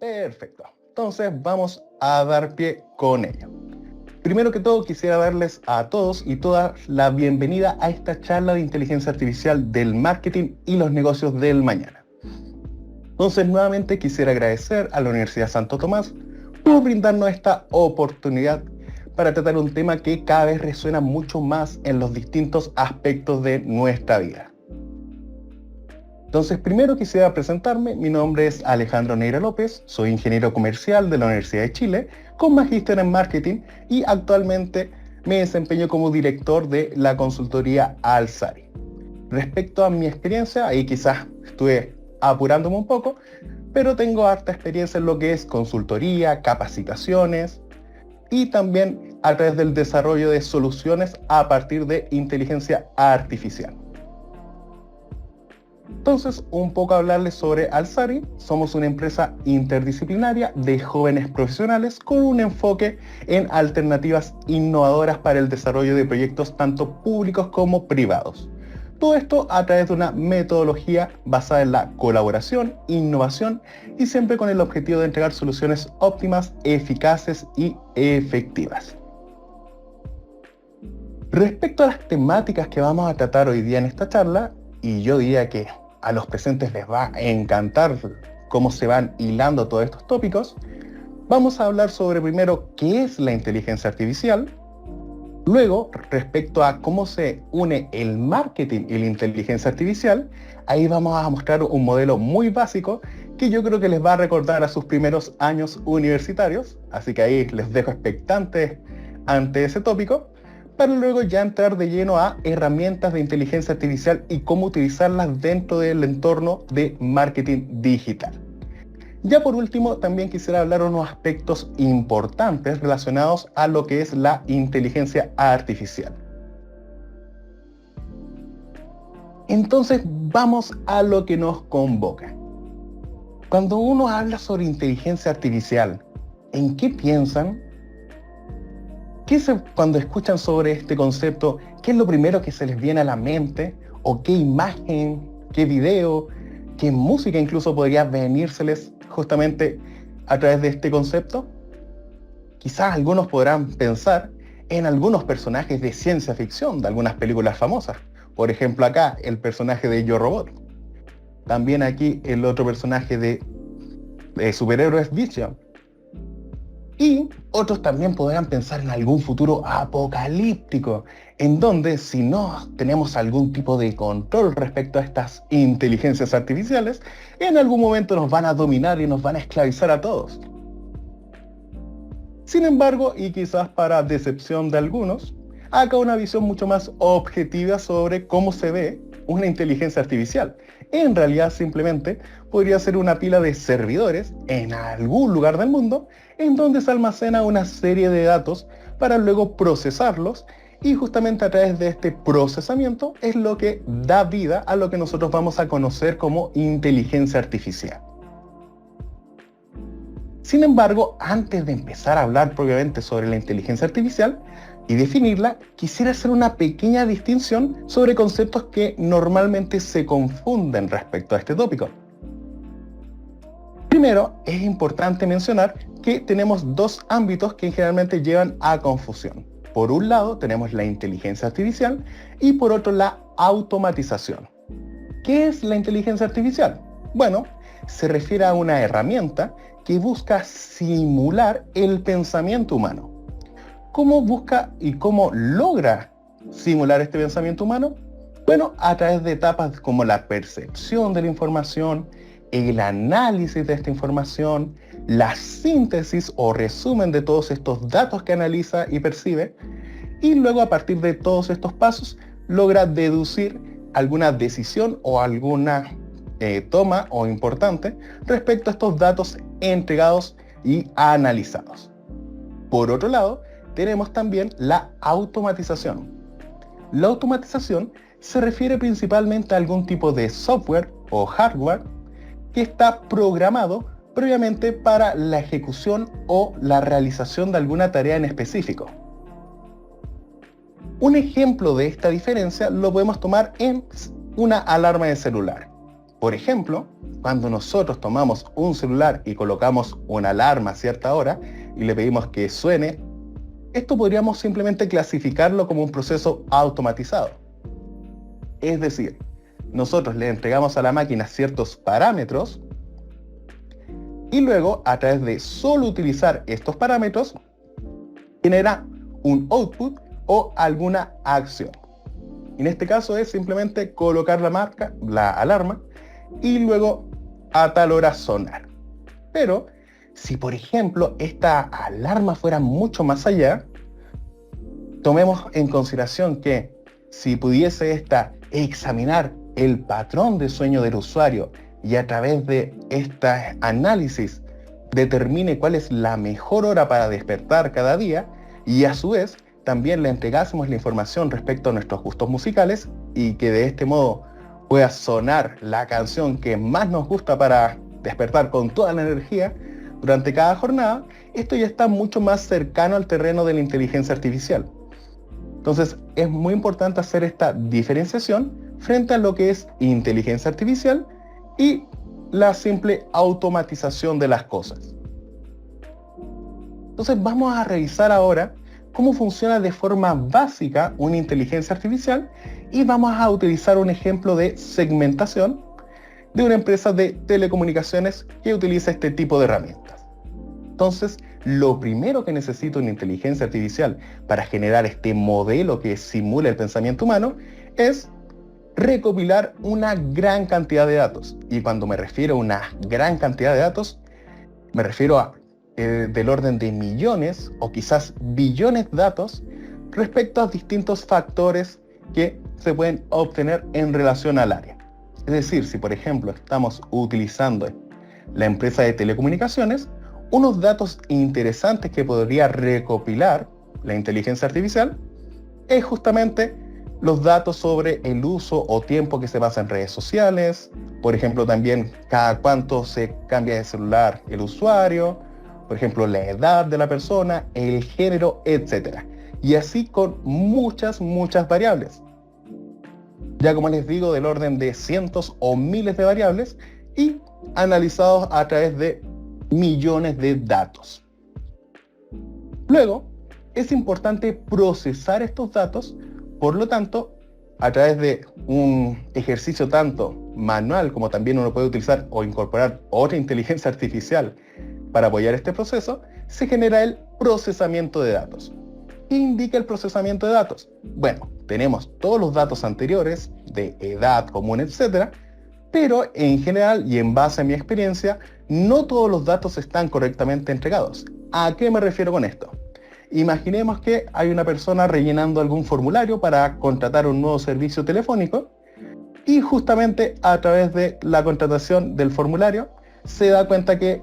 Perfecto. Entonces vamos a dar pie con ello. Primero que todo quisiera darles a todos y todas la bienvenida a esta charla de inteligencia artificial del marketing y los negocios del mañana. Entonces nuevamente quisiera agradecer a la Universidad Santo Tomás por brindarnos esta oportunidad para tratar un tema que cada vez resuena mucho más en los distintos aspectos de nuestra vida. Entonces, primero quisiera presentarme. Mi nombre es Alejandro Neira López, soy ingeniero comercial de la Universidad de Chile, con magíster en marketing y actualmente me desempeño como director de la consultoría Alsari. Respecto a mi experiencia, ahí quizás estuve apurándome un poco, pero tengo harta experiencia en lo que es consultoría, capacitaciones y también a través del desarrollo de soluciones a partir de inteligencia artificial. Entonces, un poco hablarles sobre Alsari. Somos una empresa interdisciplinaria de jóvenes profesionales con un enfoque en alternativas innovadoras para el desarrollo de proyectos tanto públicos como privados. Todo esto a través de una metodología basada en la colaboración, innovación y siempre con el objetivo de entregar soluciones óptimas, eficaces y efectivas. Respecto a las temáticas que vamos a tratar hoy día en esta charla, y yo diría que a los presentes les va a encantar cómo se van hilando todos estos tópicos, vamos a hablar sobre primero qué es la inteligencia artificial, luego respecto a cómo se une el marketing y la inteligencia artificial. Ahí vamos a mostrar un modelo muy básico que yo creo que les va a recordar a sus primeros años universitarios, así que ahí les dejo expectantes ante ese tópico, para luego ya entrar de lleno a herramientas de inteligencia artificial y cómo utilizarlas dentro del entorno de marketing digital. Ya por último, también quisiera hablar de unos aspectos importantes relacionados a lo que es la inteligencia artificial. Entonces, vamos a lo que nos convoca. Cuando uno habla sobre inteligencia artificial, ¿en qué piensan? Cuando escuchan sobre este concepto, qué es lo primero que se les viene a la mente? ¿O qué imagen, qué video, qué música incluso podría venírseles justamente a través de este concepto? Quizás algunos podrán pensar en algunos personajes de ciencia ficción de algunas películas famosas. Por ejemplo acá, el personaje de Yo Robot. También aquí el otro personaje de superhéroes Vision. Y otros también podrán pensar en algún futuro apocalíptico, en donde si no tenemos algún tipo de control respecto a estas inteligencias artificiales, en algún momento nos van a dominar y nos van a esclavizar a todos. Sin embargo, y quizás para decepción de algunos, acá una visión mucho más objetiva sobre cómo se ve una inteligencia artificial. En realidad simplemente podría ser una pila de servidores en algún lugar del mundo en donde se almacena una serie de datos para luego procesarlos, y justamente a través de este procesamiento es lo que da vida a lo que nosotros vamos a conocer como inteligencia artificial. Sin embargo, antes de empezar a hablar propiamente sobre la inteligencia artificial y definirla, quisiera hacer una pequeña distinción sobre conceptos que normalmente se confunden respecto a este tópico. Primero, es importante mencionar que tenemos dos ámbitos que generalmente llevan a confusión. Por un lado, tenemos la inteligencia artificial y por otro, la automatización. ¿Qué es la inteligencia artificial? Bueno, se refiere a una herramienta que busca simular el pensamiento humano. ¿Cómo busca y cómo logra simular este pensamiento humano? Bueno, a través de etapas como la percepción de la información, el análisis de esta información, la síntesis o resumen de todos estos datos que analiza y percibe, y luego a partir de todos estos pasos logra deducir alguna decisión o alguna toma o importante respecto a estos datos entregados y analizados. Por otro lado, tenemos también la automatización. La automatización se refiere principalmente a algún tipo de software o hardware que está programado previamente para la ejecución o la realización de alguna tarea en específico. Un ejemplo de esta diferencia lo podemos tomar en una alarma de celular. Por ejemplo, cuando nosotros tomamos un celular y colocamos una alarma a cierta hora y le pedimos que suene, esto podríamos simplemente clasificarlo como un proceso automatizado. Es decir, nosotros le entregamos a la máquina ciertos parámetros y luego, a través de solo utilizar estos parámetros, genera un output o alguna acción. En este caso es simplemente colocar la alarma y luego a tal hora sonar. Pero si por ejemplo esta alarma fuera mucho más allá, tomemos en consideración que si pudiese esta examinar el patrón de sueño del usuario y a través de este análisis determine cuál es la mejor hora para despertar cada día y a su vez también le entregásemos la información respecto a nuestros gustos musicales y que de este modo pueda sonar la canción que más nos gusta para despertar con toda la energía durante cada jornada, esto ya está mucho más cercano al terreno de la inteligencia artificial. Entonces es muy importante hacer esta diferenciación frente a lo que es inteligencia artificial y la simple automatización de las cosas. Entonces vamos a revisar ahora cómo funciona de forma básica una inteligencia artificial y vamos a utilizar un ejemplo de segmentación de una empresa de telecomunicaciones que utiliza este tipo de herramientas. Entonces, lo primero que necesita una inteligencia artificial para generar este modelo que simula el pensamiento humano es recopilar una gran cantidad de datos. Y cuando me refiero a una gran cantidad de datos, me refiero a del orden de millones o quizás billones de datos respecto a distintos factores que se pueden obtener en relación al área. Es decir, si por ejemplo estamos utilizando la empresa de telecomunicaciones, unos datos interesantes que podría recopilar la inteligencia artificial es justamente los datos sobre el uso o tiempo que se pasa en redes sociales, por ejemplo también cada cuánto se cambia de celular el usuario, por ejemplo la edad de la persona, el género, etc. Y así con muchas variables. Ya como les digo, del orden de cientos o miles de variables y analizados a través de millones de datos. Luego, es importante procesar estos datos, por lo tanto, a través de un ejercicio tanto manual como también uno puede utilizar o incorporar otra inteligencia artificial para apoyar este proceso, se genera el procesamiento de datos. ¿Qué indica el procesamiento de datos? Bueno, tenemos todos los datos anteriores de edad, común, etc., pero en general y en base a mi experiencia, no todos los datos están correctamente entregados. ¿A qué me refiero con esto? Imaginemos que hay una persona rellenando algún formulario para contratar un nuevo servicio telefónico y justamente a través de la contratación del formulario se da cuenta que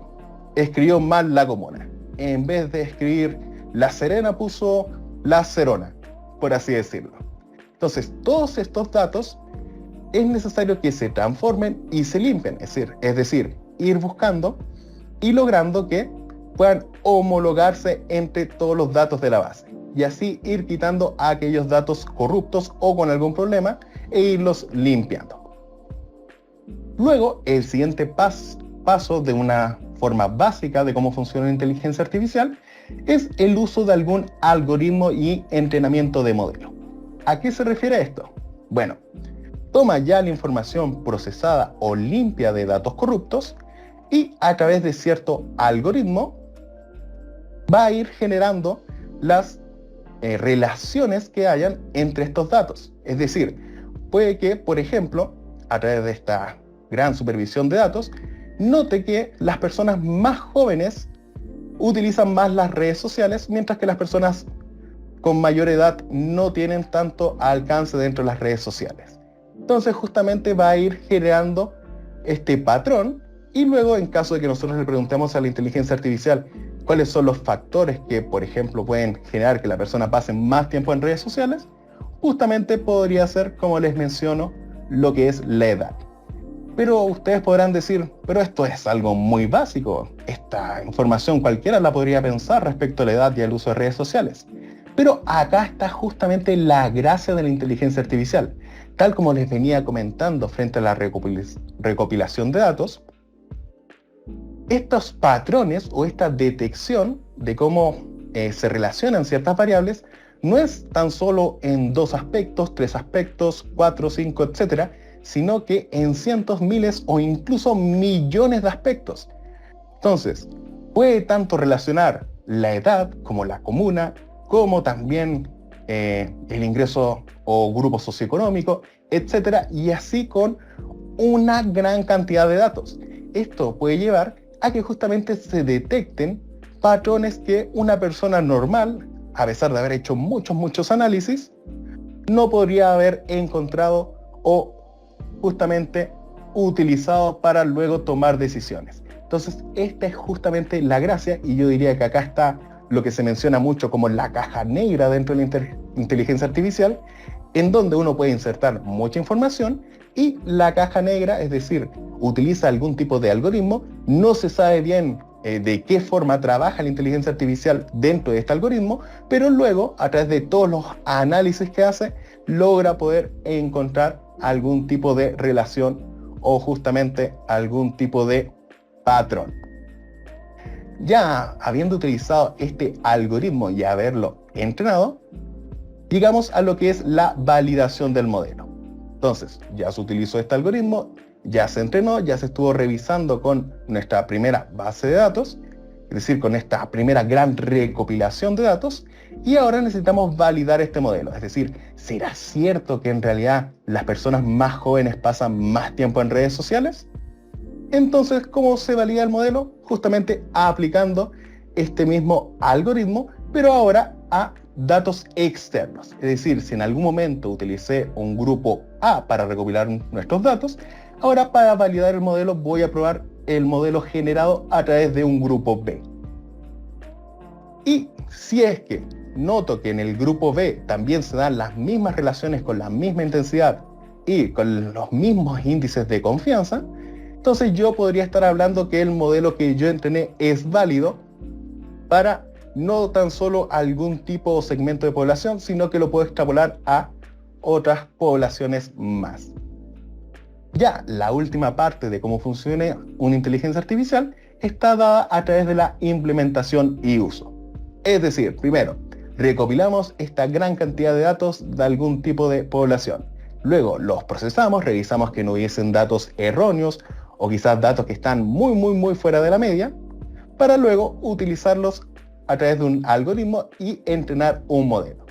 escribió mal la comuna. En vez de escribir La Serena puso La Serona, por así decirlo. Entonces, todos estos datos es necesario que se transformen y se limpien, es decir, ir buscando y logrando que puedan homologarse entre todos los datos de la base y así ir quitando aquellos datos corruptos o con algún problema e irlos limpiando. Luego, el siguiente paso de una forma básica de cómo funciona la inteligencia artificial es el uso de algún algoritmo y entrenamiento de modelo. ¿A qué se refiere esto? Bueno, toma ya la información procesada o limpia de datos corruptos y a través de cierto algoritmo va a ir generando las relaciones que hayan entre estos datos. Es decir, puede que, por ejemplo, a través de esta gran supervisión de datos, note que las personas más jóvenes utilizan más las redes sociales, mientras que las personas con mayor edad no tienen tanto alcance dentro de las redes sociales. Entonces justamente va a ir generando este patrón y luego, en caso de que nosotros le preguntemos a la inteligencia artificial cuáles son los factores que, por ejemplo, pueden generar que la persona pase más tiempo en redes sociales, justamente podría ser, como les menciono, lo que es la edad. Pero ustedes podrán decir, pero esto es algo muy básico. Esta información cualquiera la podría pensar respecto a la edad y al uso de redes sociales. Pero acá está justamente la gracia de la inteligencia artificial, Tal como les venía comentando frente a la recopilación de datos, estos patrones o esta detección de cómo se relacionan ciertas variables no es tan solo en 2 aspectos, 3 aspectos, 4, 5, etcétera, sino que en cientos, miles o incluso millones de aspectos. Entonces, puede tanto relacionar la edad como la comuna, como también el ingreso o grupo socioeconómico, etcétera, y así con una gran cantidad de datos. Esto puede llevar a que justamente se detecten patrones que una persona normal, a pesar de haber hecho muchos análisis, no podría haber encontrado o justamente utilizado para luego tomar decisiones. Entonces, esta es justamente la gracia, y yo diría que acá está lo que se menciona mucho como la caja negra dentro de la inteligencia artificial, en donde uno puede insertar mucha información y la caja negra, es decir, utiliza algún tipo de algoritmo, no se sabe bien de qué forma trabaja la inteligencia artificial dentro de este algoritmo, pero luego, a través de todos los análisis que hace, logra poder encontrar algún tipo de relación o justamente algún tipo de patrón. Ya habiendo utilizado este algoritmo y haberlo entrenado, llegamos a lo que es la validación del modelo. Entonces, ya se utilizó este algoritmo, ya se entrenó, ya se estuvo revisando con nuestra primera base de datos, es decir, con esta primera gran recopilación de datos, y ahora necesitamos validar este modelo. Es decir, ¿será cierto que en realidad las personas más jóvenes pasan más tiempo en redes sociales? Entonces, ¿cómo se valida el modelo? Justamente aplicando este mismo algoritmo, pero ahora a datos externos. Es decir, si en algún momento utilicé un grupo A para recopilar nuestros datos, ahora para validar el modelo voy a probar el modelo generado a través de un grupo B. Y si es que noto que en el grupo B también se dan las mismas relaciones con la misma intensidad y con los mismos índices de confianza, entonces yo podría estar hablando que el modelo que yo entrené es válido para no tan solo algún tipo o segmento de población, sino que lo puedo extrapolar a otras poblaciones más. Ya la última parte de cómo funciona una inteligencia artificial está dada a través de la implementación y uso. Es decir, primero, recopilamos esta gran cantidad de datos de algún tipo de población. Luego los procesamos, revisamos que no hubiesen datos erróneos o quizás datos que están muy fuera de la media, para luego utilizarlos a través de un algoritmo y entrenar un modelo.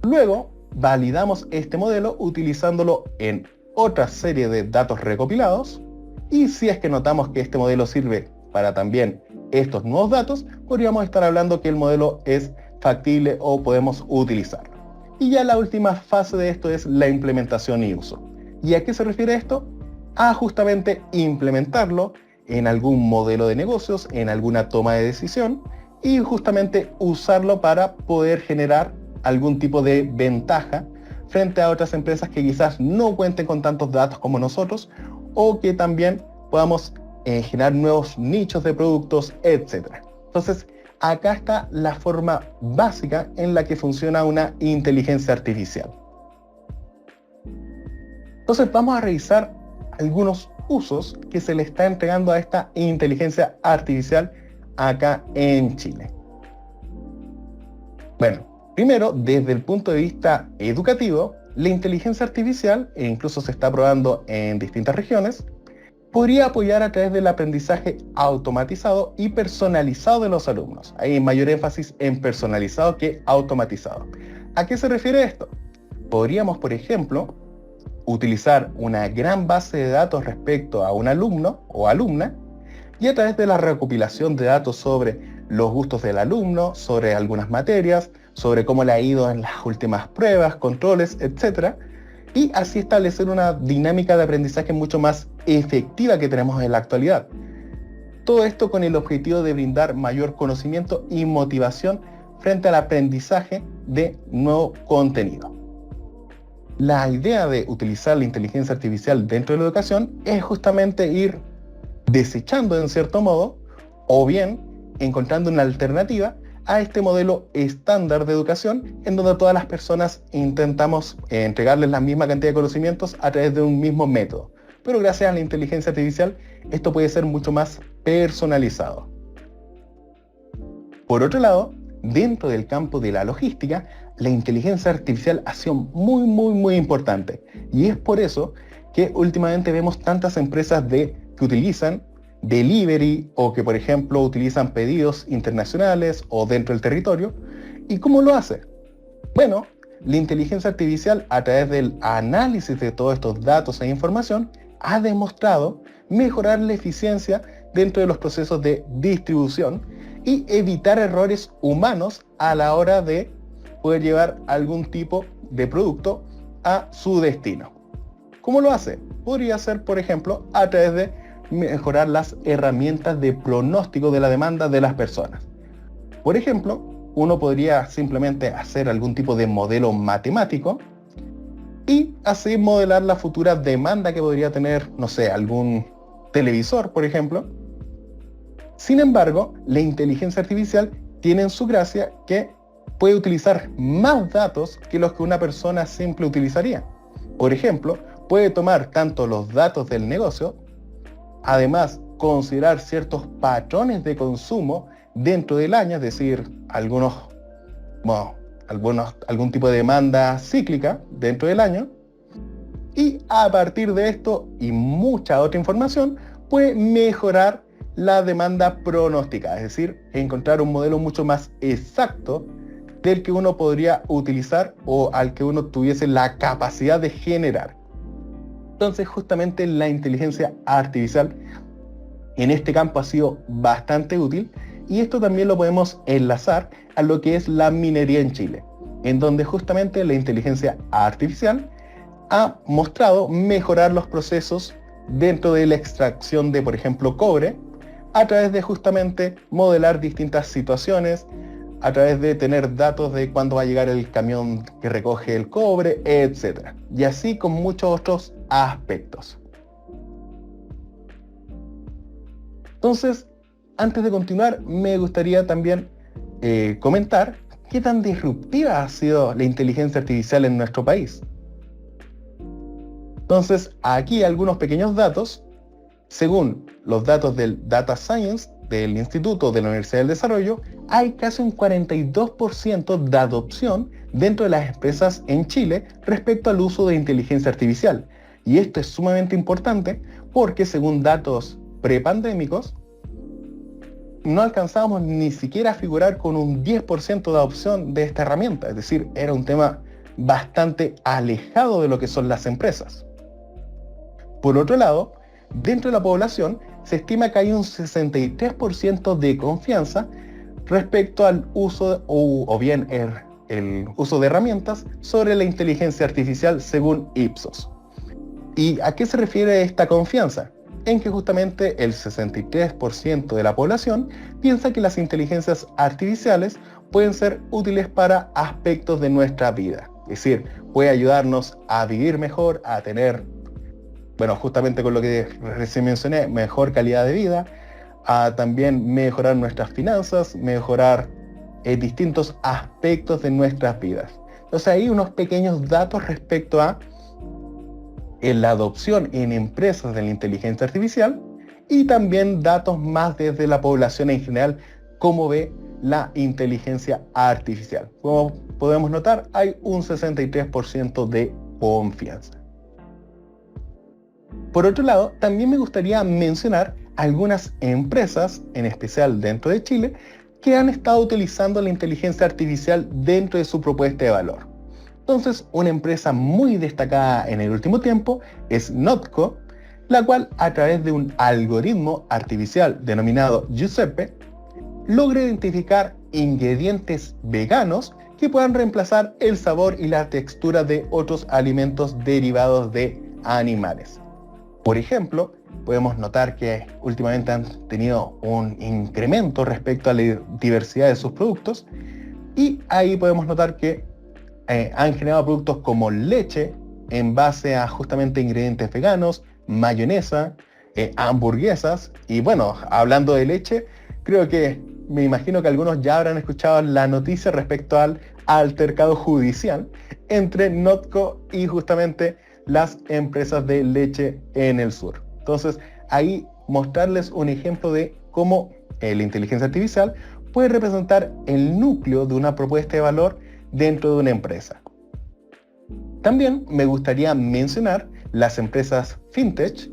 Luego validamos este modelo utilizándolo en otra serie de datos recopilados, y si es que notamos que este modelo sirve para también estos nuevos datos, podríamos estar hablando que el modelo es factible o podemos utilizarlo. Y ya la última fase de esto es la implementación y uso. ¿Y a qué se refiere esto? A justamente implementarlo en algún modelo de negocios, en alguna toma de decisión, y justamente usarlo para poder generar algún tipo de ventaja frente a otras empresas que quizás no cuenten con tantos datos como nosotros, o que también podamos generar nuevos nichos de productos, etc. Entonces, acá está la forma básica en la que funciona una inteligencia artificial. Entonces, vamos a revisar algunos usos que se le está entregando a esta inteligencia artificial acá en Chile. Bueno, primero, desde el punto de vista educativo, la inteligencia artificial, e incluso se está probando en distintas regiones, podría apoyar a través del aprendizaje automatizado y personalizado de los alumnos. Hay mayor énfasis en personalizado que automatizado. ¿A qué se refiere esto? Podríamos, por ejemplo, utilizar una gran base de datos respecto a un alumno o alumna, y a través de la recopilación de datos sobre los gustos del alumno, sobre algunas materias, sobre cómo le ha ido en las últimas pruebas, controles, etc. Y así establecer una dinámica de aprendizaje mucho más efectiva que tenemos en la actualidad. Todo esto con el objetivo de brindar mayor conocimiento y motivación frente al aprendizaje de nuevo contenido. La idea de utilizar la inteligencia artificial dentro de la educación es justamente ir desechando en cierto modo, o bien encontrando una alternativa a este modelo estándar de educación en donde todas las personas intentamos entregarles la misma cantidad de conocimientos a través de un mismo método. Pero gracias a la inteligencia artificial esto puede ser mucho más personalizado. Por otro lado, dentro del campo de la logística, la inteligencia artificial ha sido muy importante. Y es por eso que últimamente vemos tantas empresas que utilizan delivery o que, por ejemplo, utilizan pedidos internacionales o dentro del territorio. ¿Y cómo lo hace? Bueno, la inteligencia artificial, a través del análisis de todos estos datos e información, ha demostrado mejorar la eficiencia dentro de los procesos de distribución y evitar errores humanos a la hora de poder llevar algún tipo de producto a su destino. ¿Cómo lo hace? Podría ser, por ejemplo, a través de mejorar las herramientas de pronóstico de la demanda de las personas. Por ejemplo, uno podría simplemente hacer algún tipo de modelo matemático y así modelar la futura demanda que podría tener, no sé, algún televisor, por ejemplo. Sin embargo, la inteligencia artificial tiene en su gracia que puede utilizar más datos que los que una persona simple utilizaría. Por ejemplo, puede tomar tanto los datos del negocio, además considerar ciertos patrones de consumo dentro del año, es decir, algún tipo de demanda cíclica dentro del año, y a partir de esto y mucha otra información puede mejorar la demanda pronóstica, es decir, encontrar un modelo mucho más exacto del que uno podría utilizar o al que uno tuviese la capacidad de generar. Entonces, justamente la inteligencia artificial en este campo ha sido bastante útil, y esto también lo podemos enlazar a lo que es la minería en Chile, en donde justamente la inteligencia artificial ha mostrado mejorar los procesos dentro de la extracción de, por ejemplo, cobre, a través de justamente modelar distintas situaciones, a través de tener datos de cuándo va a llegar el camión que recoge el cobre, etc. Y así con muchos otros aspectos. Entonces, antes de continuar, me gustaría también comentar qué tan disruptiva ha sido la inteligencia artificial en nuestro país. Entonces, aquí algunos pequeños datos. Según los datos del Data Science del Instituto de la Universidad del Desarrollo, hay casi un 42% de adopción dentro de las empresas en Chile respecto al uso de inteligencia artificial. Y esto es sumamente importante porque, según datos prepandémicos, no alcanzábamos ni siquiera a figurar con un 10% de adopción de esta herramienta. Es decir, era un tema bastante alejado de lo que son las empresas. Por otro lado, dentro de la población se estima que hay un 63% de confianza respecto al uso o bien el uso de herramientas sobre la inteligencia artificial, según Ipsos. ¿Y a qué se refiere esta confianza? En que justamente el 63% de la población piensa que las inteligencias artificiales pueden ser útiles para aspectos de nuestra vida. Es decir, puede ayudarnos a vivir mejor, a tener, justamente con lo que recién mencioné, mejor calidad de vida, a también mejorar nuestras finanzas, mejorar distintos aspectos de nuestras vidas. Entonces hay unos pequeños datos respecto a la adopción en empresas de la inteligencia artificial, y también datos más desde la población en general, cómo ve la inteligencia artificial. Como podemos notar, hay un 63% de confianza. Por otro lado, también me gustaría mencionar algunas empresas, en especial dentro de Chile, que han estado utilizando la inteligencia artificial dentro de su propuesta de valor. Entonces, una empresa muy destacada en el último tiempo es Notco, la cual, a través de un algoritmo artificial denominado Giuseppe, logra identificar ingredientes veganos que puedan reemplazar el sabor y la textura de otros alimentos derivados de animales. Por ejemplo, podemos notar que últimamente han tenido un incremento respecto a la diversidad de sus productos, y ahí podemos notar que han generado productos como leche en base a justamente ingredientes veganos, mayonesa, hamburguesas. Y bueno, hablando de leche, creo que me imagino que algunos ya habrán escuchado la noticia respecto al altercado judicial entre Notco y justamente las empresas de leche en el sur. Entonces, ahí mostrarles un ejemplo de cómo la inteligencia artificial puede representar el núcleo de una propuesta de valor dentro de una empresa. También me gustaría mencionar las empresas FinTech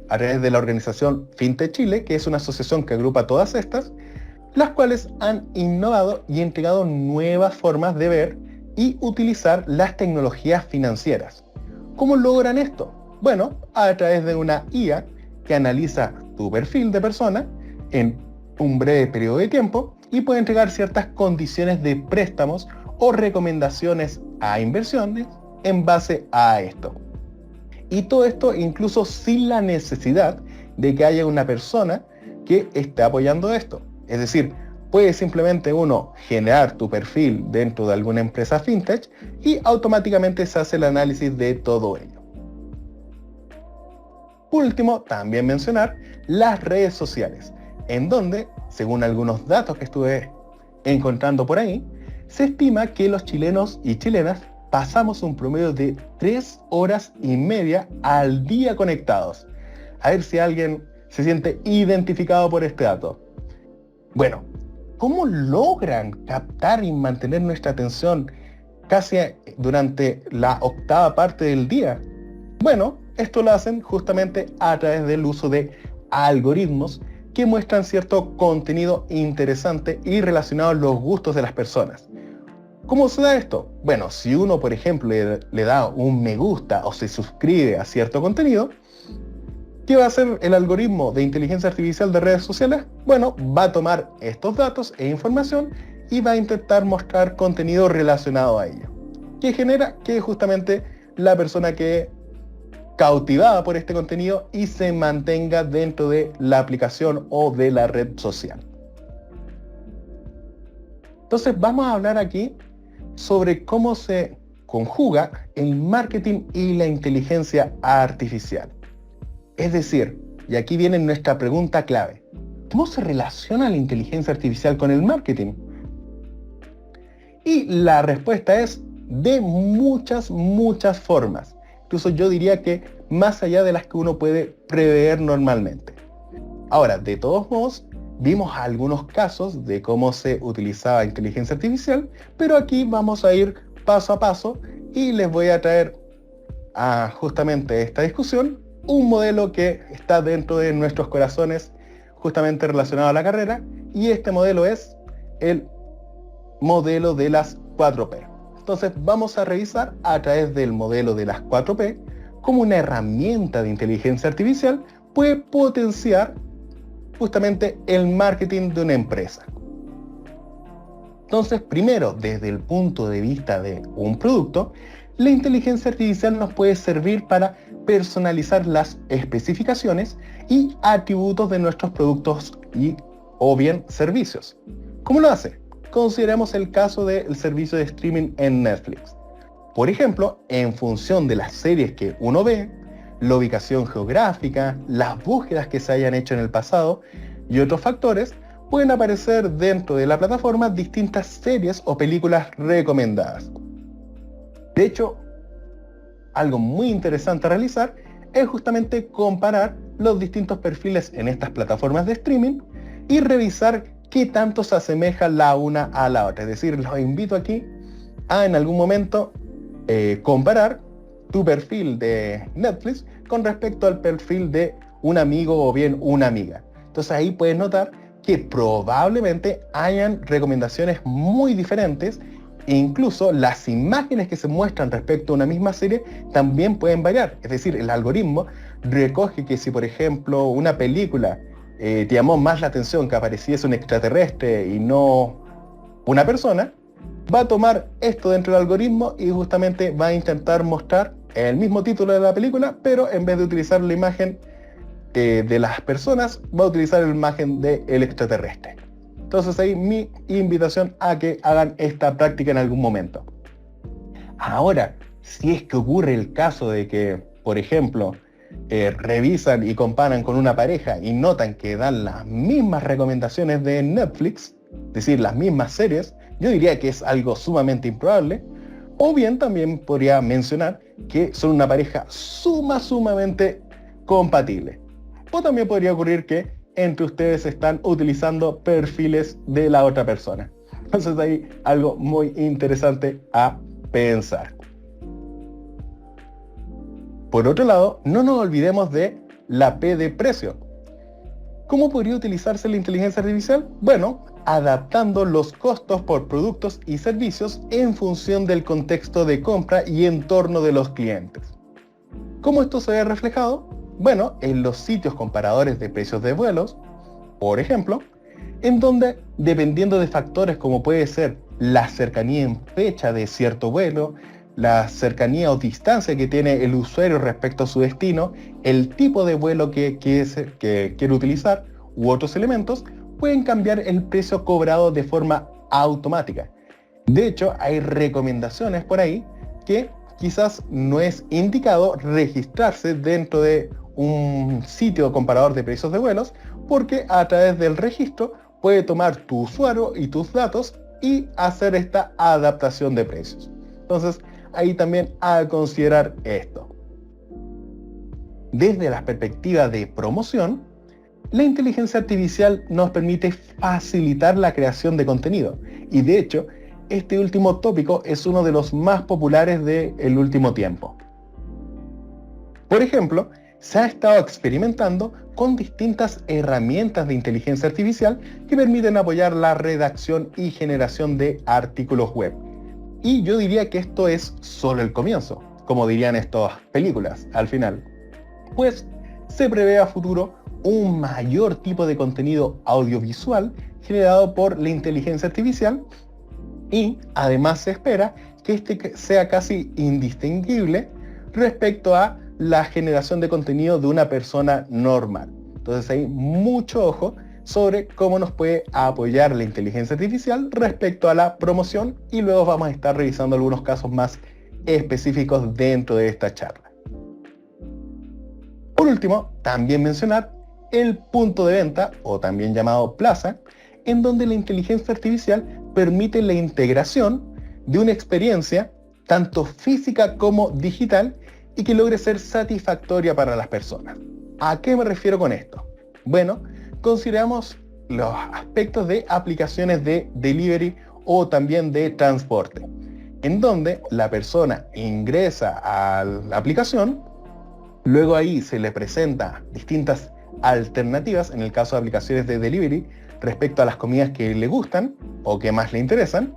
a través de la organización FinTech Chile, que es una asociación que agrupa todas estas, las cuales han innovado y entregado nuevas formas de ver y utilizar las tecnologías financieras. ¿Cómo logran esto? Bueno, a través de una IA que analiza tu perfil de persona en un breve periodo de tiempo y puede entregar ciertas condiciones de préstamos o recomendaciones a inversiones en base a esto. Y todo esto incluso sin la necesidad de que haya una persona que esté apoyando esto. Es decir, puede simplemente uno generar tu perfil dentro de alguna empresa fintech y automáticamente se hace el análisis de todo ello. Por último, también mencionar las redes sociales, en donde, según algunos datos que estuve encontrando por ahí, se estima que los chilenos y chilenas pasamos un promedio de 3 horas y media al día conectados. A ver si alguien se siente identificado por este dato. Bueno, ¿cómo logran captar y mantener nuestra atención casi durante la octava parte del día? Bueno, esto lo hacen justamente a través del uso de algoritmos que muestran cierto contenido interesante y relacionado a los gustos de las personas. ¿Cómo se da esto? Bueno, si uno, por ejemplo, le da un me gusta o se suscribe a cierto contenido, ¿qué va a hacer el algoritmo de inteligencia artificial de redes sociales? Bueno, va a tomar estos datos e información y va a intentar mostrar contenido relacionado a ello, que genera que justamente la persona quede cautivada por este contenido y se mantenga dentro de la aplicación o de la red social. Entonces vamos a hablar aquí sobre cómo se conjuga el marketing y la inteligencia artificial. Es decir, y aquí viene nuestra pregunta clave, ¿cómo se relaciona la inteligencia artificial con el marketing? Y la respuesta es de muchas formas. Incluso yo diría que más allá de las que uno puede prever normalmente. Ahora, de todos modos, vimos algunos casos de cómo se utilizaba inteligencia artificial, pero aquí vamos a ir paso a paso y les voy a traer a justamente esta discusión un modelo que está dentro de nuestros corazones justamente relacionado a la carrera, y este modelo es el modelo de las 4P. Entonces vamos a revisar a través del modelo de las 4P cómo una herramienta de inteligencia artificial puede potenciar justamente el marketing de una empresa. Entonces, primero, desde el punto de vista de un producto, la inteligencia artificial nos puede servir para personalizar las especificaciones y atributos de nuestros productos o bien servicios. ¿Cómo lo hace? Consideremos el caso del servicio de streaming en Netflix. Por ejemplo, en función de las series que uno ve, la ubicación geográfica, las búsquedas que se hayan hecho en el pasado y otros factores, pueden aparecer dentro de la plataforma distintas series o películas recomendadas. De hecho, algo muy interesante a realizar es justamente comparar los distintos perfiles en estas plataformas de streaming y revisar qué tanto se asemeja la una a la otra. Es decir, los invito aquí a en algún momento comparar tu perfil de Netflix con respecto al perfil de un amigo o bien una amiga. Entonces ahí puedes notar que probablemente hayan recomendaciones muy diferentes e incluso las imágenes que se muestran respecto a una misma serie también pueden variar. Es decir, el algoritmo recoge que si por ejemplo una película te llamó más la atención que apareciese un extraterrestre y no una persona, va a tomar esto dentro del algoritmo y justamente va a intentar mostrar el mismo título de la película, pero en vez de utilizar la imagen de las personas, va a utilizar la imagen del extraterrestre. Entonces ahí mi invitación a que hagan esta práctica en algún momento. Ahora, si es que ocurre el caso de que, por ejemplo, revisan y comparan con una pareja y notan que dan las mismas recomendaciones de Netflix, decir, las mismas series, yo diría que es algo sumamente improbable. O bien también podría mencionar que son una pareja sumamente compatible. O también podría ocurrir que entre ustedes están utilizando perfiles de la otra persona. Entonces hay algo muy interesante a pensar. Por otro lado, no nos olvidemos de la P de precio. ¿Cómo podría utilizarse la inteligencia artificial? Bueno, adaptando los costos por productos y servicios en función del contexto de compra y entorno de los clientes. ¿Cómo esto se ve reflejado? Bueno, en los sitios comparadores de precios de vuelos, por ejemplo, en donde, dependiendo de factores como puede ser la cercanía en fecha de cierto vuelo, la cercanía o distancia que tiene el usuario respecto a su destino, el tipo de vuelo que quiere utilizar u otros elementos, pueden cambiar el precio cobrado de forma automática. De hecho, hay recomendaciones por ahí que quizás no es indicado registrarse dentro de un sitio comparador de precios de vuelos, porque a través del registro puede tomar tu usuario y tus datos y hacer esta adaptación de precios. Entonces, ahí también a considerar esto. Desde la perspectiva de promoción, la inteligencia artificial nos permite facilitar la creación de contenido. Y de hecho, este último tópico es uno de los más populares del último tiempo. Por ejemplo, se ha estado experimentando con distintas herramientas de inteligencia artificial que permiten apoyar la redacción y generación de artículos web. Y yo diría que esto es solo el comienzo, como dirían estas películas al final. Pues se prevé a futuro un mayor tipo de contenido audiovisual generado por la inteligencia artificial y además se espera que este sea casi indistinguible respecto a la generación de contenido de una persona normal. Entonces hay mucho ojo sobre cómo nos puede apoyar la inteligencia artificial respecto a la promoción y luego vamos a estar revisando algunos casos más específicos dentro de esta charla. Por último, también mencionar el punto de venta, o también llamado plaza, en donde la inteligencia artificial permite la integración de una experiencia tanto física como digital y que logre ser satisfactoria para las personas. ¿A qué me refiero con esto? Bueno, consideramos los aspectos de aplicaciones de delivery o también de transporte, en donde la persona ingresa a la aplicación, luego ahí se le presenta distintas alternativas, en el caso de aplicaciones de delivery, respecto a las comidas que le gustan o que más le interesan,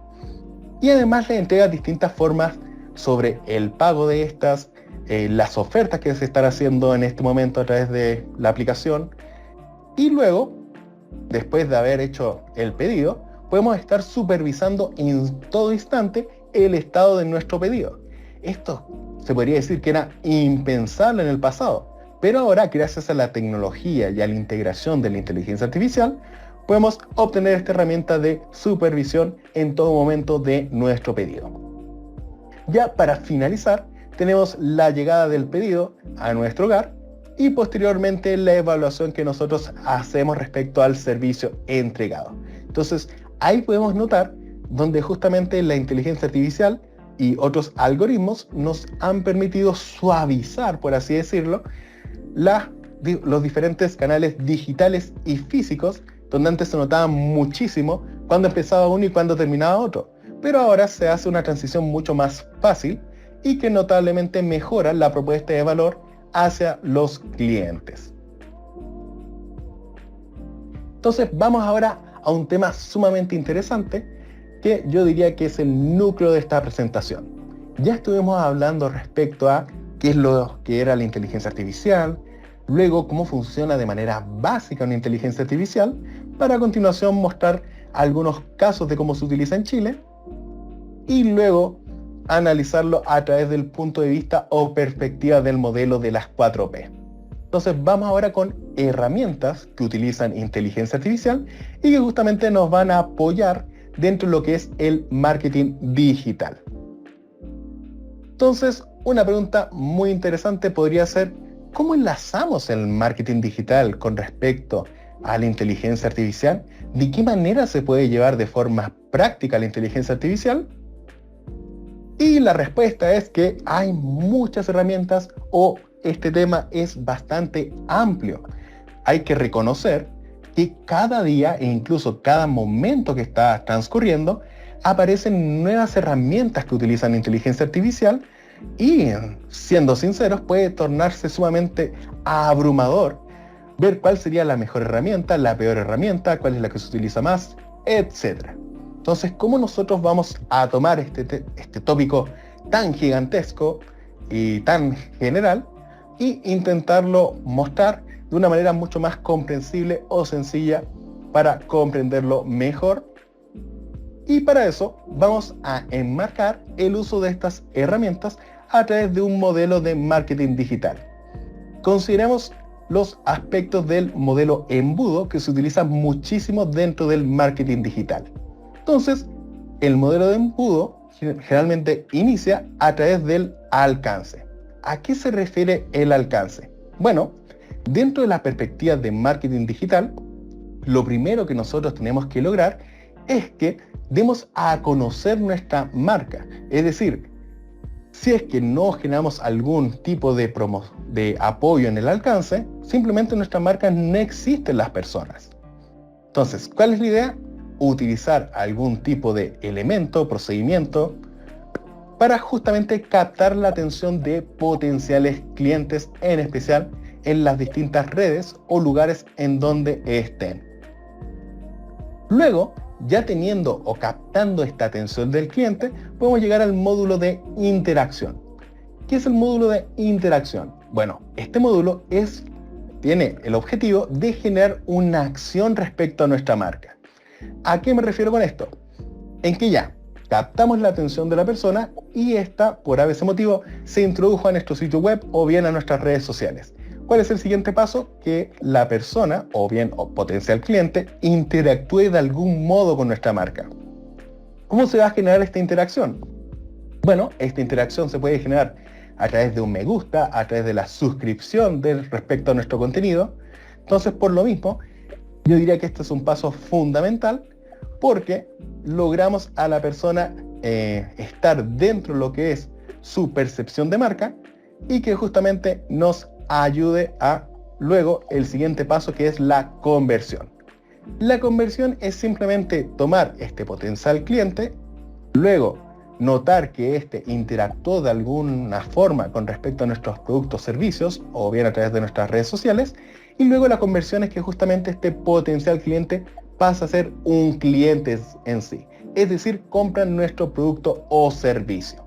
y además le entrega distintas formas sobre el pago de estas, las ofertas que se están haciendo en este momento a través de la aplicación, y luego, después de haber hecho el pedido, podemos estar supervisando en todo instante el estado de nuestro pedido. Esto se podría decir que era impensable en el pasado, pero ahora, gracias a la tecnología y a la integración de la inteligencia artificial, podemos obtener esta herramienta de supervisión en todo momento de nuestro pedido. Ya para finalizar, tenemos la llegada del pedido a nuestro hogar y posteriormente la evaluación que nosotros hacemos respecto al servicio entregado. Entonces, ahí podemos notar donde justamente la inteligencia artificial y otros algoritmos nos han permitido suavizar, por así decirlo, los diferentes canales digitales y físicos, donde antes se notaba muchísimo cuando empezaba uno y cuando terminaba otro. Pero ahora se hace una transición mucho más fácil y que notablemente mejora la propuesta de valor hacia los clientes. Entonces vamos ahora a un tema sumamente interesante que yo diría que es el núcleo de esta presentación. Ya estuvimos hablando respecto a qué es lo que era la inteligencia artificial, luego cómo funciona de manera básica una inteligencia artificial, para a continuación mostrar algunos casos de cómo se utiliza en Chile y luego analizarlo a través del punto de vista o perspectiva del modelo de las 4P. Entonces vamos ahora con herramientas que utilizan inteligencia artificial y que justamente nos van a apoyar dentro de lo que es el marketing digital. Entonces, una pregunta muy interesante podría ser, ¿cómo enlazamos el marketing digital con respecto a la inteligencia artificial? ¿De qué manera se puede llevar de forma práctica la inteligencia artificial? Y la respuesta es que hay muchas herramientas o este tema es bastante amplio. Hay que reconocer que cada día e incluso cada momento que está transcurriendo aparecen nuevas herramientas que utilizan inteligencia artificial y, siendo sinceros, puede tornarse sumamente abrumador ver cuál sería la mejor herramienta, la peor herramienta, cuál es la que se utiliza más, etc. Entonces, ¿cómo nosotros vamos a tomar este tópico tan gigantesco y tan general y intentarlo mostrar de una manera mucho más comprensible o sencilla para comprenderlo mejor? Y para eso vamos a enmarcar el uso de estas herramientas a través de un modelo de marketing digital. Consideremos los aspectos del modelo embudo que se utiliza muchísimo dentro del marketing digital. Entonces, el modelo de embudo generalmente inicia a través del alcance. ¿A qué se refiere el alcance? Bueno, dentro de la perspectiva de marketing digital, lo primero que nosotros tenemos que lograr es que demos a conocer nuestra marca. Es decir, si es que no generamos algún tipo de apoyo en el alcance, simplemente nuestra marca no existe en las personas. Entonces, ¿cuál es la idea? Utilizar algún tipo de elemento, procedimiento, para justamente captar la atención de potenciales clientes, en especial en las distintas redes o lugares en donde estén. Luego, ya teniendo o captando esta atención del cliente, podemos llegar al módulo de interacción. ¿Qué es el módulo de interacción? Bueno, este módulo tiene el objetivo de generar una acción respecto a nuestra marca. ¿A qué me refiero con esto? En que ya captamos la atención de la persona y esta, por ese motivo, se introdujo a nuestro sitio web o bien a nuestras redes sociales. ¿Cuál es el siguiente paso? Que la persona o potencial cliente interactúe de algún modo con nuestra marca. ¿Cómo se va a generar esta interacción? Bueno, esta interacción se puede generar a través de un me gusta, a través de la suscripción respecto a nuestro contenido. Entonces, por lo mismo, yo diría que este es un paso fundamental porque logramos a la persona estar dentro de lo que es su percepción de marca y que justamente nos ayude a luego el siguiente paso, que es la conversión. La conversión es simplemente tomar este potencial cliente, luego notar que éste interactuó de alguna forma con respecto a nuestros productos o servicios o bien a través de nuestras redes sociales, y luego la conversión es que justamente este potencial cliente pasa a ser un cliente en sí, es decir, compran nuestro producto o servicio.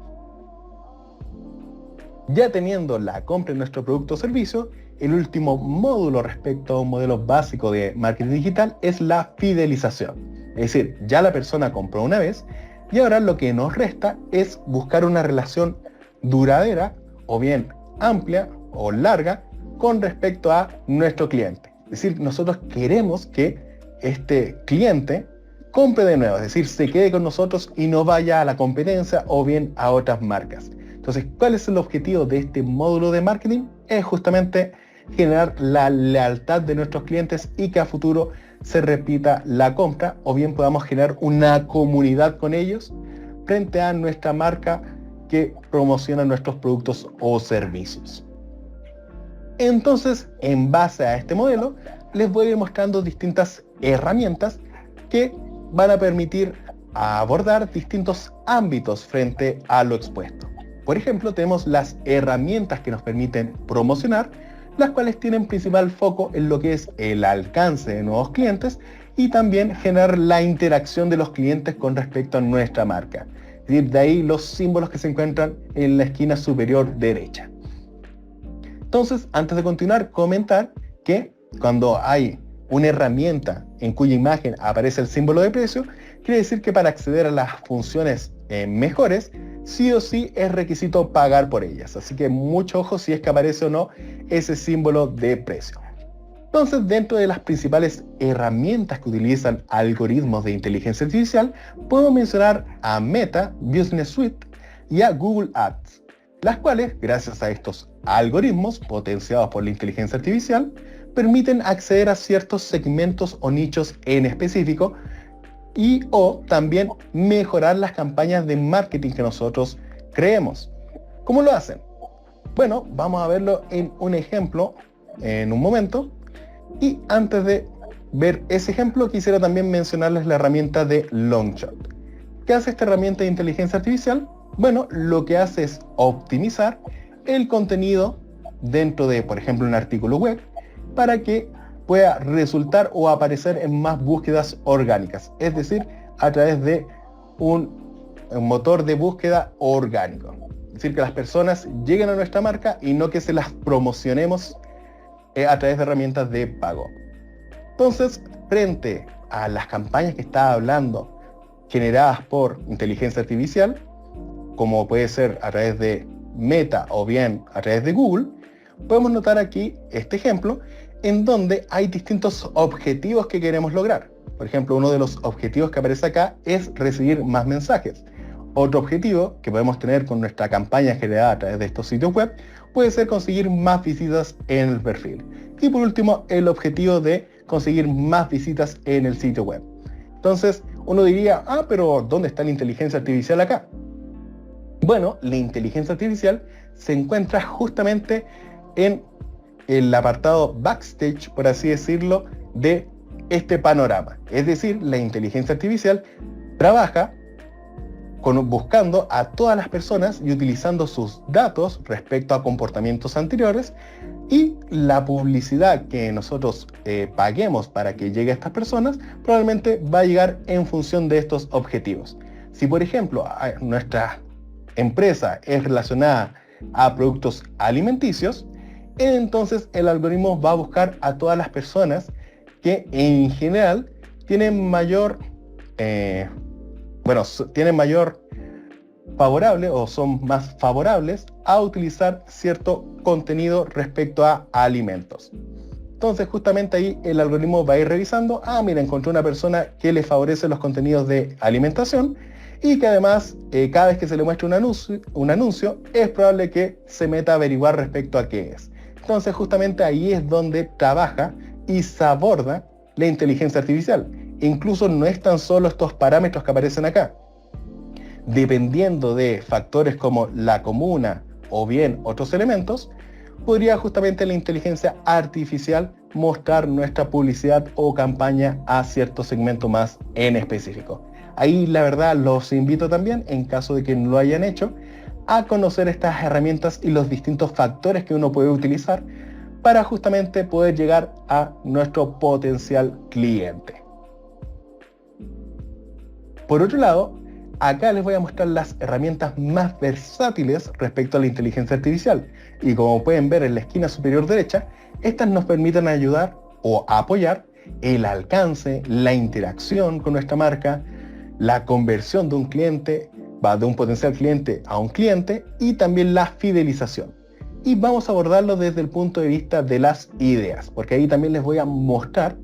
Ya teniendo la compra de nuestro producto o servicio, el último módulo respecto a un modelo básico de marketing digital es la fidelización. Es decir, ya la persona compró una vez y ahora lo que nos resta es buscar una relación duradera o bien amplia o larga con respecto a nuestro cliente. Es decir, nosotros queremos que este cliente compre de nuevo, es decir, se quede con nosotros y no vaya a la competencia o bien a otras marcas. Entonces, ¿cuál es el objetivo de este módulo de marketing? Es justamente generar la lealtad de nuestros clientes y que a futuro se repita la compra o bien podamos generar una comunidad con ellos frente a nuestra marca que promociona nuestros productos o servicios. Entonces, en base a este modelo, les voy a ir mostrando distintas herramientas que van a permitir abordar distintos ámbitos frente a lo expuesto. Por ejemplo, tenemos las herramientas que nos permiten promocionar, las cuales tienen principal foco en lo que es el alcance de nuevos clientes y también generar la interacción de los clientes con respecto a nuestra marca. Es decir, de ahí los símbolos que se encuentran en la esquina superior derecha. Entonces, antes de continuar, comentar que cuando hay una herramienta en cuya imagen aparece el símbolo de precio, quiere decir que para acceder a las funciones mejores, sí o sí es requisito pagar por ellas. Así que mucho ojo si es que aparece o no ese símbolo de precio. Entonces, dentro de las principales herramientas que utilizan algoritmos de inteligencia artificial, podemos mencionar a Meta Business Suite y a Google Ads. las cuales, gracias a estos algoritmos potenciados por la inteligencia artificial, permiten acceder a ciertos segmentos o nichos en específico y o también mejorar las campañas de marketing que nosotros creemos. ¿Cómo lo hacen? Bueno, vamos a verlo en un ejemplo en un momento. Y antes de ver ese ejemplo, quisiera también mencionarles la herramienta de Longshot. ¿Qué hace esta herramienta de inteligencia artificial? Bueno, lo que hace es optimizar el contenido dentro de, por ejemplo, un artículo web para que pueda resultar o aparecer en más búsquedas orgánicas, es decir, a través de un motor de búsqueda orgánico. Es decir, que las personas lleguen a nuestra marca y no que se las promocionemos a través de herramientas de pago. Entonces, frente a las campañas que estaba hablando generadas por inteligencia artificial, como puede ser a través de Meta o bien a través de Google, podemos notar aquí este ejemplo en donde hay distintos objetivos que queremos lograr. Por ejemplo, uno de los objetivos que aparece acá es recibir más mensajes. Otro objetivo que podemos tener con nuestra campaña generada a través de estos sitios web puede ser conseguir más visitas en el perfil. Y por último, el objetivo de conseguir más visitas en el sitio web. Entonces, uno diría, pero ¿dónde está la inteligencia artificial acá? Bueno, la inteligencia artificial se encuentra justamente en el apartado backstage, por así decirlo, de este panorama. Es decir, la inteligencia artificial trabaja buscando a todas las personas y utilizando sus datos respecto a comportamientos anteriores, y la publicidad que nosotros paguemos para que llegue a estas personas probablemente va a llegar en función de estos objetivos. Si por ejemplo nuestra empresa es relacionada a productos alimenticios, entonces el algoritmo va a buscar a todas las personas que en general tienen mayor favorable o son más favorables a utilizar cierto contenido respecto a alimentos. Entonces justamente ahí el algoritmo va a ir revisando, mira, encontré una persona que le favorece los contenidos de alimentación y que además cada vez que se le muestre un anuncio es probable que se meta a averiguar respecto a qué es. Entonces justamente ahí es donde trabaja y se aborda la inteligencia artificial. Incluso no es tan solo estos parámetros que aparecen acá. Dependiendo de factores como la comuna o bien otros elementos, podría justamente la inteligencia artificial mostrar nuestra publicidad o campaña a cierto segmento más en específico. Ahí la verdad los invito también, en caso de que no lo hayan hecho, a conocer estas herramientas y los distintos factores que uno puede utilizar para justamente poder llegar a nuestro potencial cliente. Por otro lado, acá les voy a mostrar las herramientas más versátiles respecto a la inteligencia artificial. Y como pueden ver en la esquina superior derecha, estas nos permiten ayudar o apoyar el alcance, la interacción con nuestra marca, la conversión de un cliente, de un potencial cliente a un cliente, y también la fidelización. Y vamos a abordarlo desde el punto de vista de las ideas, porque ahí también les voy a mostrar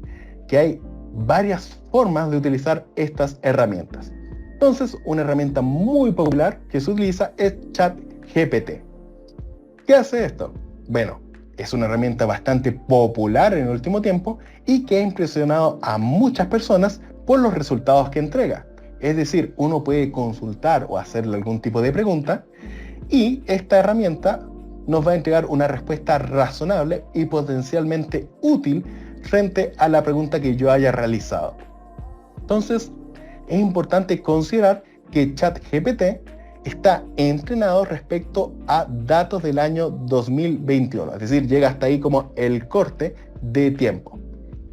que hay varias formas de utilizar estas herramientas. Entonces, una herramienta muy popular que se utiliza es ChatGPT. ¿Qué hace esto? Bueno, es una herramienta bastante popular en el último tiempo y que ha impresionado a muchas personas por los resultados que entrega. Es decir, uno puede consultar o hacerle algún tipo de pregunta y esta herramienta nos va a entregar una respuesta razonable y potencialmente útil frente a la pregunta que yo haya realizado. Entonces, es importante considerar que ChatGPT está entrenado respecto a datos del año 2021, es decir, llega hasta ahí como el corte de tiempo.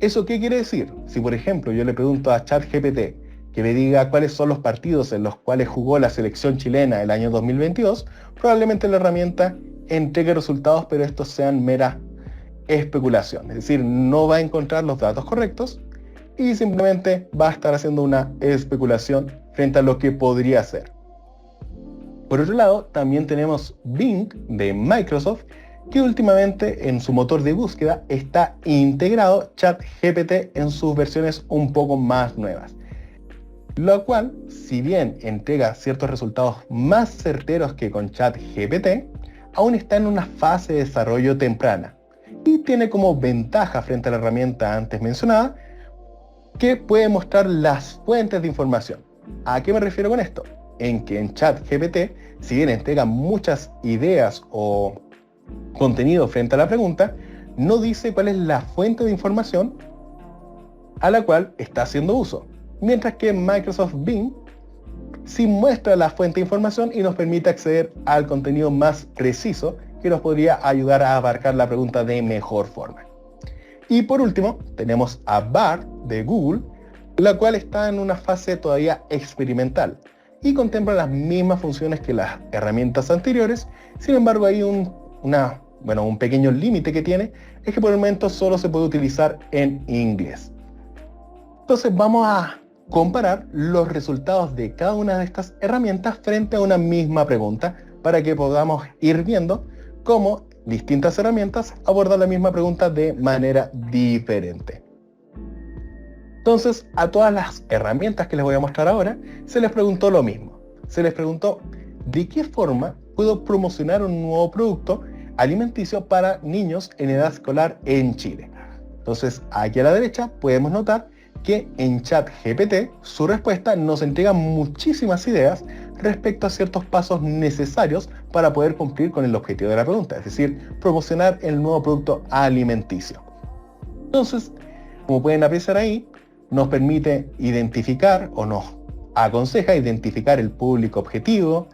¿Eso qué quiere decir? Si por ejemplo yo le pregunto a ChatGPT que me diga cuáles son los partidos en los cuales jugó la selección chilena el año 2022, probablemente la herramienta entregue resultados, pero estos sean mera especulación, es decir, no va a encontrar los datos correctos y simplemente va a estar haciendo una especulación frente a lo que podría ser. Por otro lado, también tenemos Bing de Microsoft, que últimamente en su motor de búsqueda está integrado ChatGPT en sus versiones un poco más nuevas. lo cual, si bien entrega ciertos resultados más certeros que con ChatGPT, aún está en una fase de desarrollo temprana y tiene como ventaja frente a la herramienta antes mencionada que puede mostrar las fuentes de información. ¿A qué me refiero con esto? En que en ChatGPT, si bien entrega muchas ideas o contenido frente a la pregunta, no dice cuál es la fuente de información a la cual está haciendo uso. Mientras que Microsoft Bing sí muestra la fuente de información y nos permite acceder al contenido más preciso que nos podría ayudar a abarcar la pregunta de mejor forma. Y por último, tenemos a Bard de Google, la cual está en una fase todavía experimental y contempla las mismas funciones que las herramientas anteriores. Sin embargo, hay un pequeño límite que tiene, es que por el momento solo se puede utilizar en inglés. Entonces vamos a comparar los resultados de cada una de estas herramientas frente a una misma pregunta para que podamos ir viendo cómo distintas herramientas abordan la misma pregunta de manera diferente. Entonces, a todas las herramientas que les voy a mostrar ahora, se les preguntó lo mismo. Se les preguntó, ¿de qué forma puedo promocionar un nuevo producto alimenticio para niños en edad escolar en Chile? Entonces, aquí a la derecha podemos notar que en ChatGPT su respuesta nos entrega muchísimas ideas respecto a ciertos pasos necesarios para poder cumplir con el objetivo de la pregunta, es decir, promocionar el nuevo producto alimenticio. Entonces, como pueden apreciar ahí, nos permite identificar o nos aconseja identificar el público objetivo,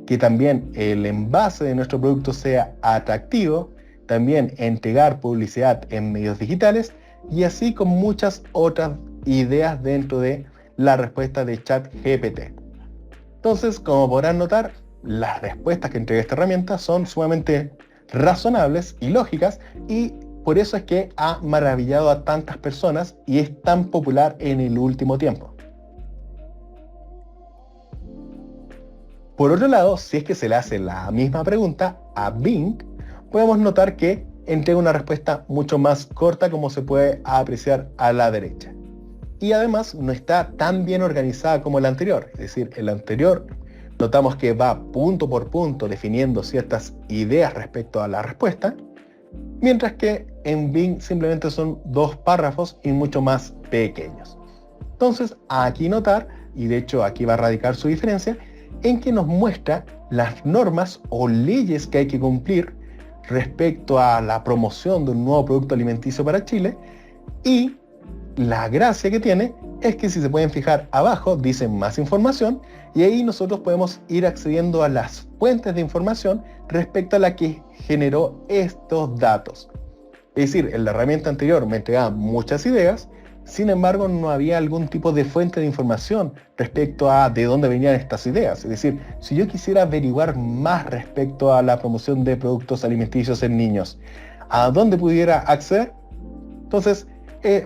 que también el envase de nuestro producto sea atractivo, también entregar publicidad en medios digitales y así con muchas otras ideas dentro de la respuesta de ChatGPT. Entonces, como podrán notar, las respuestas que entrega esta herramienta son sumamente razonables y lógicas y por eso es que ha maravillado a tantas personas y es tan popular en el último tiempo. Por otro lado, si es que se le hace la misma pregunta a Bing, podemos notar que entrega una respuesta mucho más corta como se puede apreciar a la derecha. Y además no está tan bien organizada como la anterior, es decir, en la anterior notamos que va punto por punto definiendo ciertas ideas respecto a la respuesta, mientras que en Bing simplemente son 2 párrafos y mucho más pequeños. Entonces aquí notar, y de hecho aquí va a radicar su diferencia, en que nos muestra las normas o leyes que hay que cumplir respecto a la promoción de un nuevo producto alimenticio para Chile, y la gracia que tiene es que si se pueden fijar abajo dice más información y ahí nosotros podemos ir accediendo a las fuentes de información respecto a la que generó estos datos. Es decir, en la herramienta anterior me entregaba muchas ideas, sin embargo no había algún tipo de fuente de información respecto a de dónde venían estas ideas. Es decir, si yo quisiera averiguar más respecto a la promoción de productos alimenticios en niños, ¿a dónde pudiera acceder? Entonces,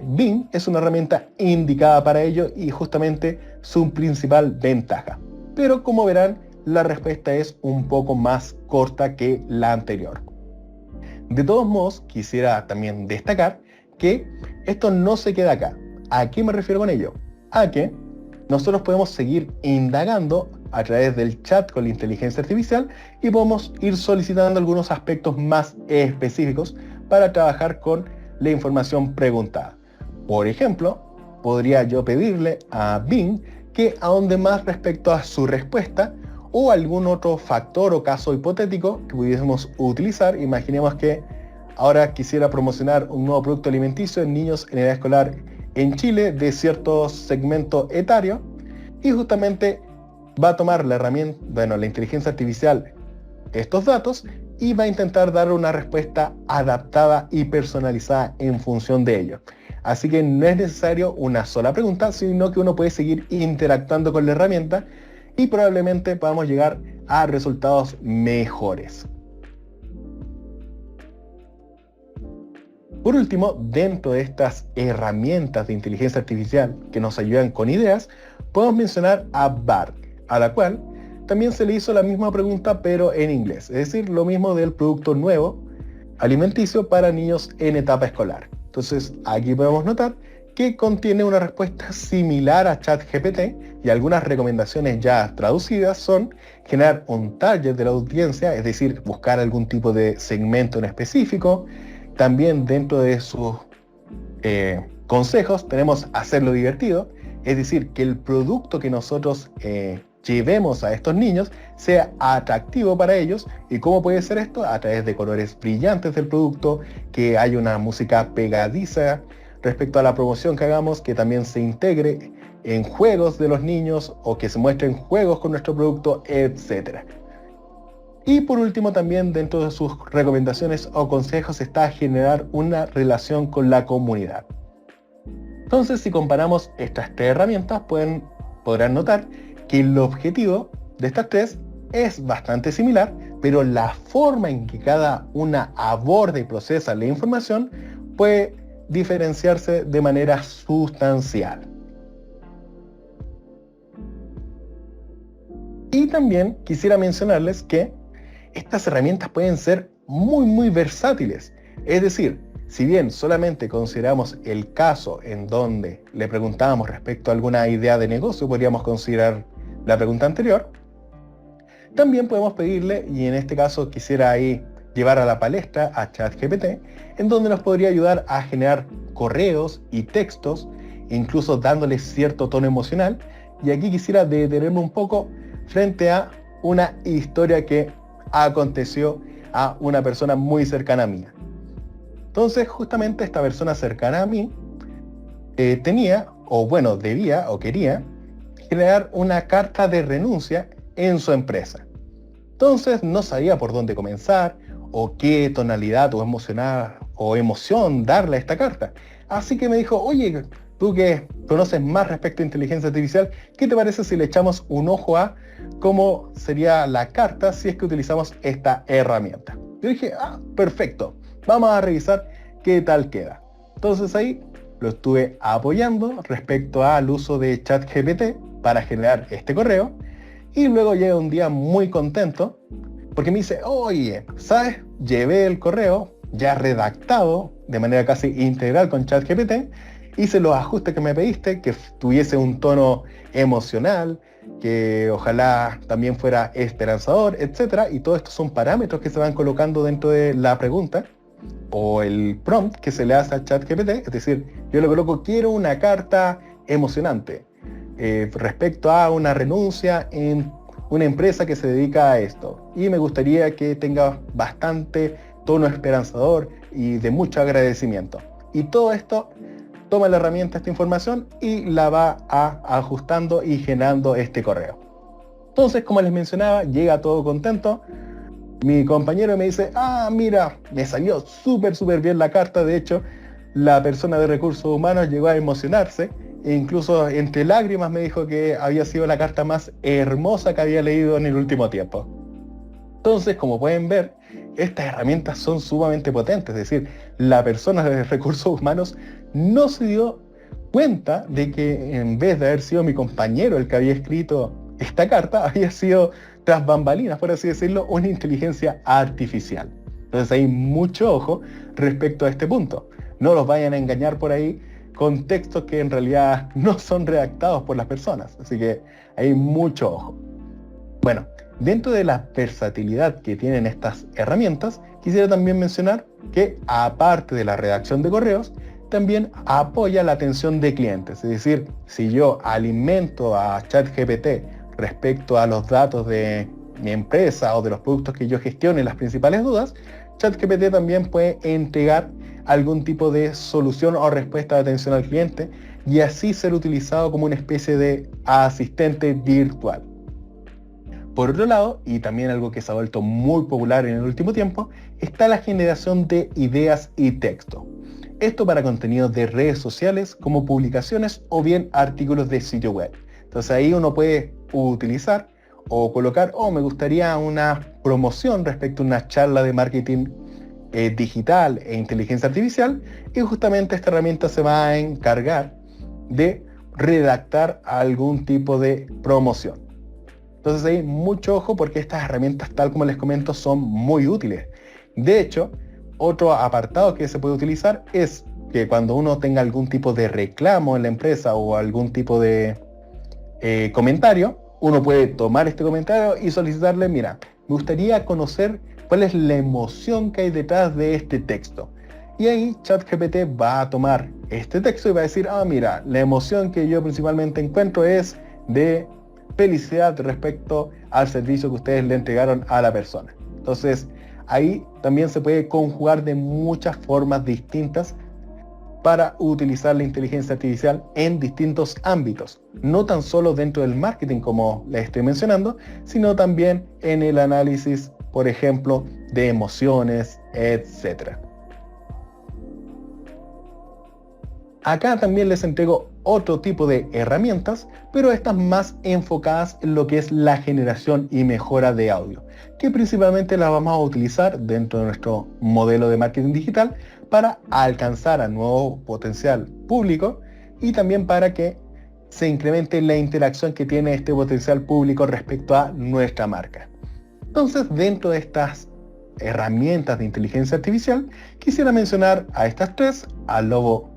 Bing es una herramienta indicada para ello y justamente su principal ventaja. Pero como verán, la respuesta es un poco más corta que la anterior. De todos modos, quisiera también destacar que esto no se queda acá. ¿A qué me refiero con ello? A que nosotros podemos seguir indagando a través del chat con la inteligencia artificial y podemos ir solicitando algunos aspectos más específicos para trabajar con la información preguntada. Por ejemplo, podría yo pedirle a Bing que ahonde más respecto a su respuesta o algún otro factor o caso hipotético que pudiésemos utilizar. Imaginemos que ahora quisiera promocionar un nuevo producto alimenticio en niños en edad escolar en Chile de cierto segmento etario y justamente va a tomar la herramienta, la inteligencia artificial, estos datos y va a intentar dar una respuesta adaptada y personalizada en función de ello. Así que no es necesario una sola pregunta, sino que uno puede seguir interactuando con la herramienta y probablemente podamos llegar a resultados mejores. Por último, dentro de estas herramientas de inteligencia artificial que nos ayudan con ideas, podemos mencionar a Bard, a la cual también se le hizo la misma pregunta pero en inglés, es decir, lo mismo del producto nuevo alimenticio para niños en etapa escolar. Entonces aquí podemos notar que contiene una respuesta similar a ChatGPT, y algunas recomendaciones ya traducidas son generar un target de la audiencia, es decir, buscar algún tipo de segmento en específico. También dentro de sus consejos tenemos hacerlo divertido, es decir, que el producto que nosotros llevemos a estos niños sea atractivo para ellos. ¿Y cómo puede ser esto? A través de colores brillantes del producto, que haya una música pegadiza respecto a la promoción que hagamos, que también se integre en juegos de los niños o que se muestren juegos con nuestro producto, etc. Y por último, también dentro de sus recomendaciones o consejos está generar una relación con la comunidad. Entonces, si comparamos estas tres herramientas, podrán notar que el objetivo de estas tres es bastante similar, pero la forma en que cada una aborda y procesa la información puede diferenciarse de manera sustancial. Y también quisiera mencionarles que estas herramientas pueden ser muy versátiles. Es decir, si bien solamente consideramos el caso en donde le preguntábamos respecto a alguna idea de negocio, podríamos considerar la pregunta anterior, también podemos pedirle, y en este caso quisiera ahí llevar a la palestra a ChatGPT, en donde nos podría ayudar a generar correos y textos, incluso dándoles cierto tono emocional. Y aquí quisiera detenerme un poco frente a una historia que aconteció a una persona muy cercana a mí. Entonces, justamente esta persona cercana a mí tenía, o bueno, debía o quería generar una carta de renuncia en su empresa. Entonces no sabía por dónde comenzar o qué tonalidad o emoción darle a esta carta. Así que me dijo, oye, tú que conoces más respecto a inteligencia artificial, ¿qué te parece si le echamos un ojo a cómo sería la carta si es que utilizamos esta herramienta? Yo dije, perfecto, vamos a revisar qué tal queda. Entonces ahí lo estuve apoyando respecto al uso de ChatGPT para generar este correo, y luego llega un día muy contento porque me dice, oye, ¿sabes? Llevé el correo ya redactado de manera casi integral con ChatGPT, hice los ajustes que me pediste, que tuviese un tono emocional, que ojalá también fuera esperanzador, etc. Y todo esto son parámetros que se van colocando dentro de la pregunta o el prompt que se le hace a ChatGPT. Es decir, yo le coloco, quiero una carta emocionante respecto a una renuncia en una empresa que se dedica a esto, y me gustaría que tenga bastante tono esperanzador y de mucho agradecimiento. Y todo esto toma la herramienta esta información y la va ajustando y generando este correo. Entonces, como les mencionaba, llega todo contento. Mi compañero me dice, mira, me salió súper bien la carta. De hecho, la persona de recursos humanos llegó a emocionarse e incluso entre lágrimas me dijo que había sido la carta más hermosa que había leído en el último tiempo. Entonces, como pueden ver, estas herramientas son sumamente potentes. Es decir, la persona de recursos humanos no se dio cuenta de que en vez de haber sido mi compañero el que había escrito esta carta, había sido, tras bambalinas, por así decirlo, una inteligencia artificial. Entonces hay mucho ojo respecto a este punto. No los vayan a engañar por ahí con textos que en realidad no son redactados por las personas. Así que hay mucho ojo. Bueno, dentro de la versatilidad que tienen estas herramientas, quisiera también mencionar que aparte de la redacción de correos, también apoya la atención de clientes. Es decir, si yo alimento a ChatGPT respecto a los datos de mi empresa o de los productos que yo gestione, las principales dudas, ChatGPT también puede entregar algún tipo de solución o respuesta de atención al cliente y así ser utilizado como una especie de asistente virtual. Por otro lado, y también algo que se ha vuelto muy popular en el último tiempo, está la generación de ideas y texto. Esto para contenidos de redes sociales como publicaciones o bien artículos de sitio web. Entonces ahí uno puede utilizar o colocar, me gustaría una promoción respecto a una charla de marketing digital e inteligencia artificial, y justamente esta herramienta se va a encargar de redactar algún tipo de promoción. Entonces hay mucho ojo porque estas herramientas, tal como les comento, son muy útiles. De hecho, otro apartado que se puede utilizar es que cuando uno tenga algún tipo de reclamo en la empresa o algún tipo de comentario, uno puede tomar este comentario y solicitarle, mira, me gustaría conocer cuál es la emoción que hay detrás de este texto. Y ahí ChatGPT va a tomar este texto y va a decir, mira, la emoción que yo principalmente encuentro es de felicidad respecto al servicio que ustedes le entregaron a la persona. Entonces, ahí también se puede conjugar de muchas formas distintas para utilizar la inteligencia artificial en distintos ámbitos, no tan solo dentro del marketing como les estoy mencionando, sino también en el análisis, por ejemplo, de emociones, etc. Acá también les entrego otro tipo de herramientas, pero estas más enfocadas en lo que es la generación y mejora de audio, que principalmente las vamos a utilizar dentro de nuestro modelo de marketing digital para alcanzar a nuevo potencial público y también para que se incremente la interacción que tiene este potencial público respecto a nuestra marca. Entonces, dentro de estas herramientas de inteligencia artificial, quisiera mencionar a estas tres, al Lobo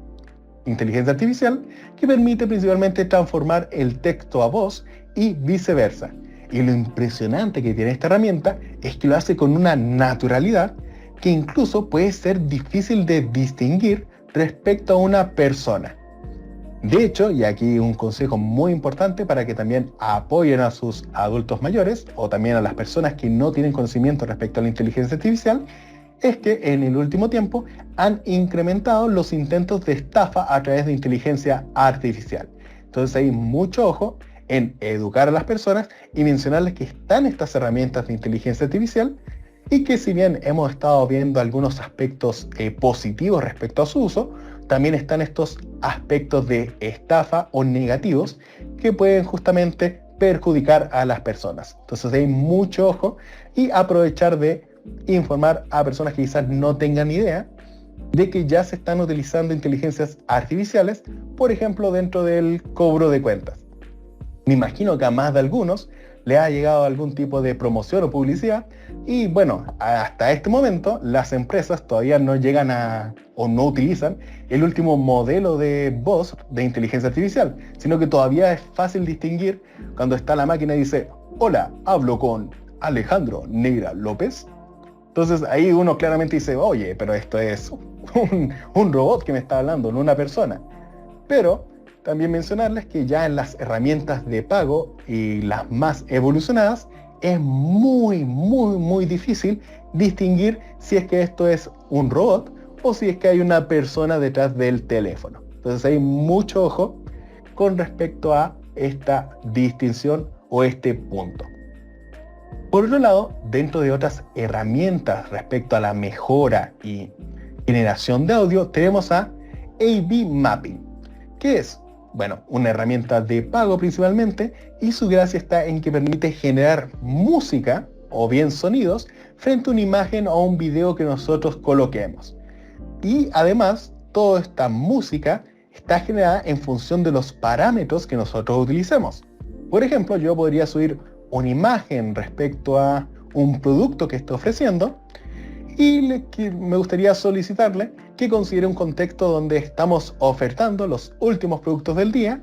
Inteligencia Artificial, que permite principalmente transformar el texto a voz y viceversa. Y lo impresionante que tiene esta herramienta es que lo hace con una naturalidad que incluso puede ser difícil de distinguir respecto a una persona. De hecho, y aquí un consejo muy importante para que también apoyen a sus adultos mayores o también a las personas que no tienen conocimiento respecto a la inteligencia artificial, es que en el último tiempo han incrementado los intentos de estafa a través de inteligencia artificial. Entonces hay mucho ojo en educar a las personas y mencionarles que están estas herramientas de inteligencia artificial y que si bien hemos estado viendo algunos aspectos positivos respecto a su uso, también están estos aspectos de estafa o negativos que pueden justamente perjudicar a las personas. Entonces hay mucho ojo y aprovechar de informar a personas que quizás no tengan idea de que ya se están utilizando inteligencias artificiales, por ejemplo, dentro del cobro de cuentas. Me imagino que a más de algunos le ha llegado algún tipo de promoción o publicidad y bueno, hasta este momento las empresas todavía no llegan a o no utilizan el último modelo de voz de inteligencia artificial, sino que todavía es fácil distinguir cuando está la máquina y dice, hola, hablo con Alejandro Negra López. Entonces ahí uno claramente dice, oye, pero esto es un robot que me está hablando, no una persona. Pero también mencionarles que ya en las herramientas de pago y las más evolucionadas es muy difícil distinguir si es que esto es un robot o si es que hay una persona detrás del teléfono. Entonces hay mucho ojo con respecto a esta distinción o este punto. Por otro lado, dentro de otras herramientas respecto a la mejora y generación de audio, tenemos a A/B Mapping, que es, bueno, una herramienta de pago principalmente, y su gracia está en que permite generar música o bien sonidos frente a una imagen o un video que nosotros coloquemos. Y además, toda esta música está generada en función de los parámetros que nosotros utilicemos. Por ejemplo, yo podría subir una imagen respecto a un producto que esté ofreciendo y me gustaría solicitarle que considere un contexto donde estamos ofertando los últimos productos del día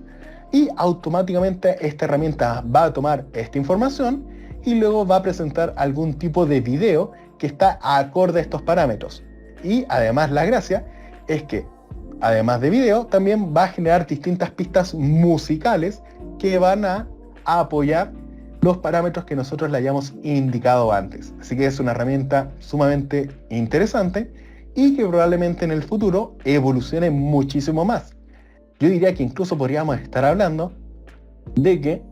y automáticamente esta herramienta va a tomar esta información y luego va a presentar algún tipo de video que está acorde a estos parámetros. Y además la gracia es que además de video también va a generar distintas pistas musicales que van a apoyar los parámetros que nosotros le hayamos indicado antes. Así que es una herramienta sumamente interesante y que probablemente en el futuro evolucione muchísimo más. Yo diría que incluso podríamos estar hablando de que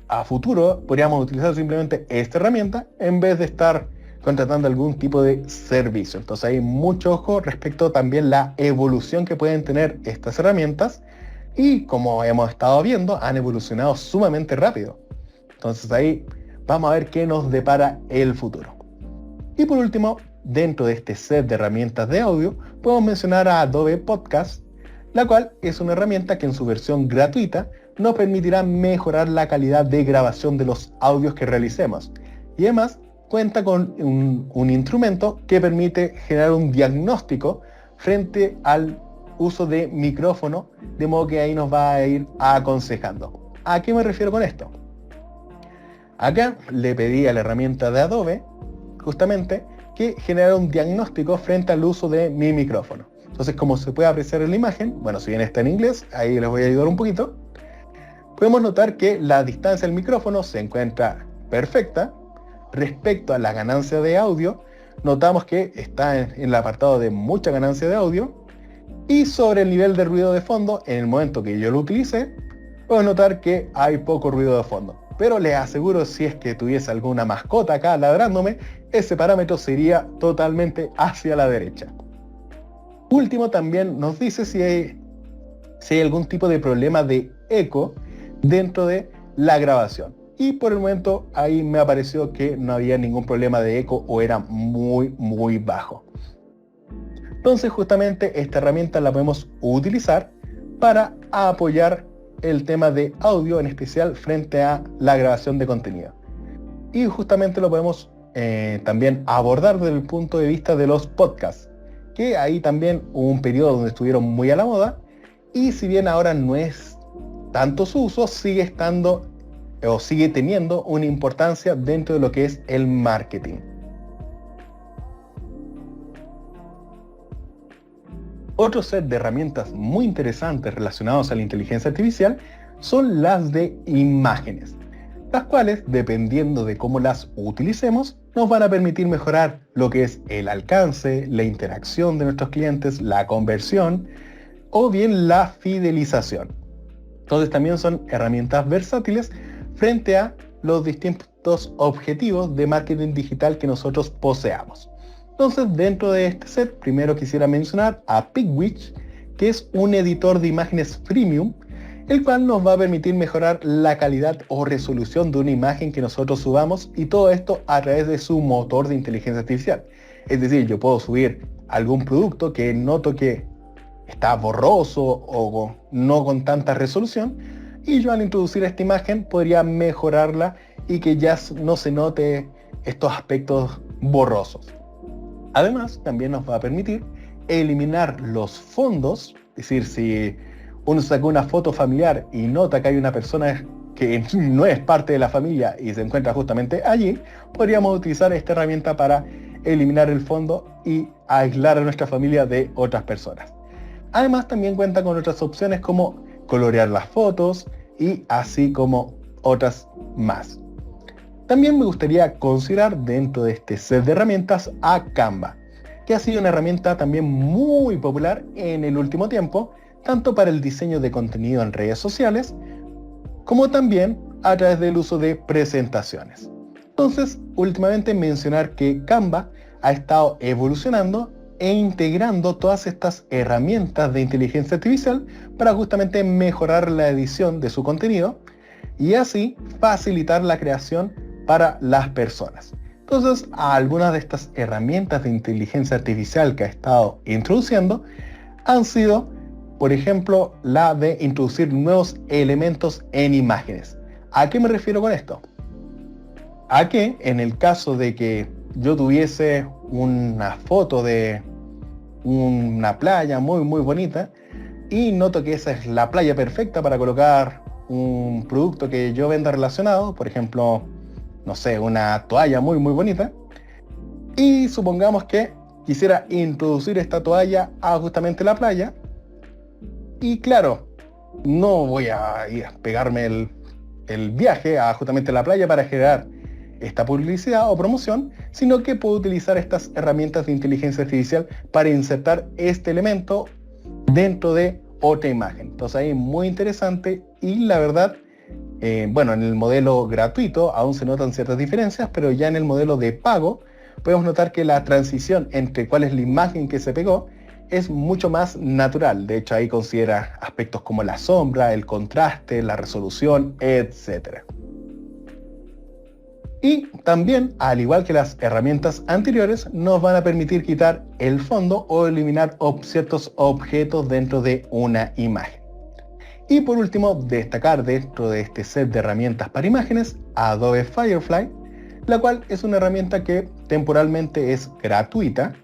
a futuro podríamos utilizar simplemente esta herramienta en vez de estar contratando algún tipo de servicio. Entonces hay mucho ojo respecto también la evolución que pueden tener estas herramientas y como hemos estado viendo han evolucionado sumamente rápido. Entonces ahí vamos a ver qué nos depara el futuro. Y por último, dentro de este set de herramientas de audio, podemos mencionar a Adobe Podcast, la cual es una herramienta que en su versión gratuita nos permitirá mejorar la calidad de grabación de los audios que realicemos. Y además cuenta con un instrumento que permite generar un diagnóstico frente al uso de micrófono, de modo que ahí nos va a ir aconsejando. ¿A qué me refiero con esto? Acá le pedí a la herramienta de Adobe, justamente, que generara un diagnóstico frente al uso de mi micrófono. Entonces, como se puede apreciar en la imagen, bueno, si bien está en inglés, ahí les voy a ayudar un poquito, podemos notar que la distancia del micrófono se encuentra perfecta. Respecto a la ganancia de audio, notamos que está en el apartado de mucha ganancia de audio, y sobre el nivel de ruido de fondo, en el momento que yo lo utilicé, podemos notar que hay poco ruido de fondo. Pero les aseguro, si es que tuviese alguna mascota acá ladrándome, ese parámetro sería totalmente hacia la derecha. Último, también nos dice si hay algún tipo de problema de eco dentro de la grabación. Y por el momento ahí me apareció que no había ningún problema de eco o era muy bajo. Entonces justamente esta herramienta la podemos utilizar para apoyar el tema de audio, en especial frente a la grabación de contenido. Y justamente lo podemos también abordar desde el punto de vista de los podcasts, que ahí también hubo un periodo donde estuvieron muy a la moda, y si bien ahora no es tanto su uso, sigue estando o sigue teniendo una importancia dentro de lo que es el marketing. Otro set de herramientas muy interesantes relacionados a la inteligencia artificial son las de imágenes, las cuales, dependiendo de cómo las utilicemos, nos van a permitir mejorar lo que es el alcance, la interacción de nuestros clientes, la conversión o bien la fidelización. Entonces también son herramientas versátiles frente a los distintos objetivos de marketing digital que nosotros poseamos. Entonces, dentro de este set, primero quisiera mencionar a Picwitch, que es un editor de imágenes freemium, el cual nos va a permitir mejorar la calidad o resolución de una imagen que nosotros subamos, y todo esto a través de su motor de inteligencia artificial. Es decir, yo puedo subir algún producto que noto que está borroso o no con tanta resolución, y yo al introducir esta imagen podría mejorarla y que ya no se note estos aspectos borrosos. Además, también nos va a permitir eliminar los fondos, es decir, si uno saca una foto familiar y nota que hay una persona que no es parte de la familia y se encuentra justamente allí, podríamos utilizar esta herramienta para eliminar el fondo y aislar a nuestra familia de otras personas. Además, también cuenta con otras opciones como colorear las fotos y así como otras más. También me gustaría considerar dentro de este set de herramientas a Canva, que ha sido una herramienta también muy popular en el último tiempo, tanto para el diseño de contenido en redes sociales, como también a través del uso de presentaciones. Entonces, últimamente mencionar que Canva ha estado evolucionando e integrando todas estas herramientas de inteligencia artificial para justamente mejorar la edición de su contenido y así facilitar la creación para las personas. Entonces, algunas de estas herramientas de inteligencia artificial que ha estado introduciendo han sido, por ejemplo, la de introducir nuevos elementos en imágenes. ¿A qué me refiero con esto? A que en el caso de que yo tuviese una foto de una playa muy bonita y noto que esa es la playa perfecta para colocar un producto que yo venda relacionado, por ejemplo, no sé, una toalla muy bonita, y supongamos que quisiera introducir esta toalla a justamente la playa, y claro, no voy a ir a pegarme el viaje a justamente la playa para generar esta publicidad o promoción, sino que puedo utilizar estas herramientas de inteligencia artificial para insertar este elemento dentro de otra imagen. Entonces ahí muy interesante, y la verdad, bueno, en el modelo gratuito aún se notan ciertas diferencias, pero ya en el modelo de pago podemos notar que la transición entre cuál es la imagen que se pegó es mucho más natural. De hecho, ahí considera aspectos como la sombra, el contraste, la resolución, etc. Y también, al igual que las herramientas anteriores, nos van a permitir quitar el fondo o eliminar ciertos objetos dentro de una imagen. Y por último, destacar dentro de este set de herramientas para imágenes, Adobe Firefly, la cual es una herramienta que temporalmente es gratuita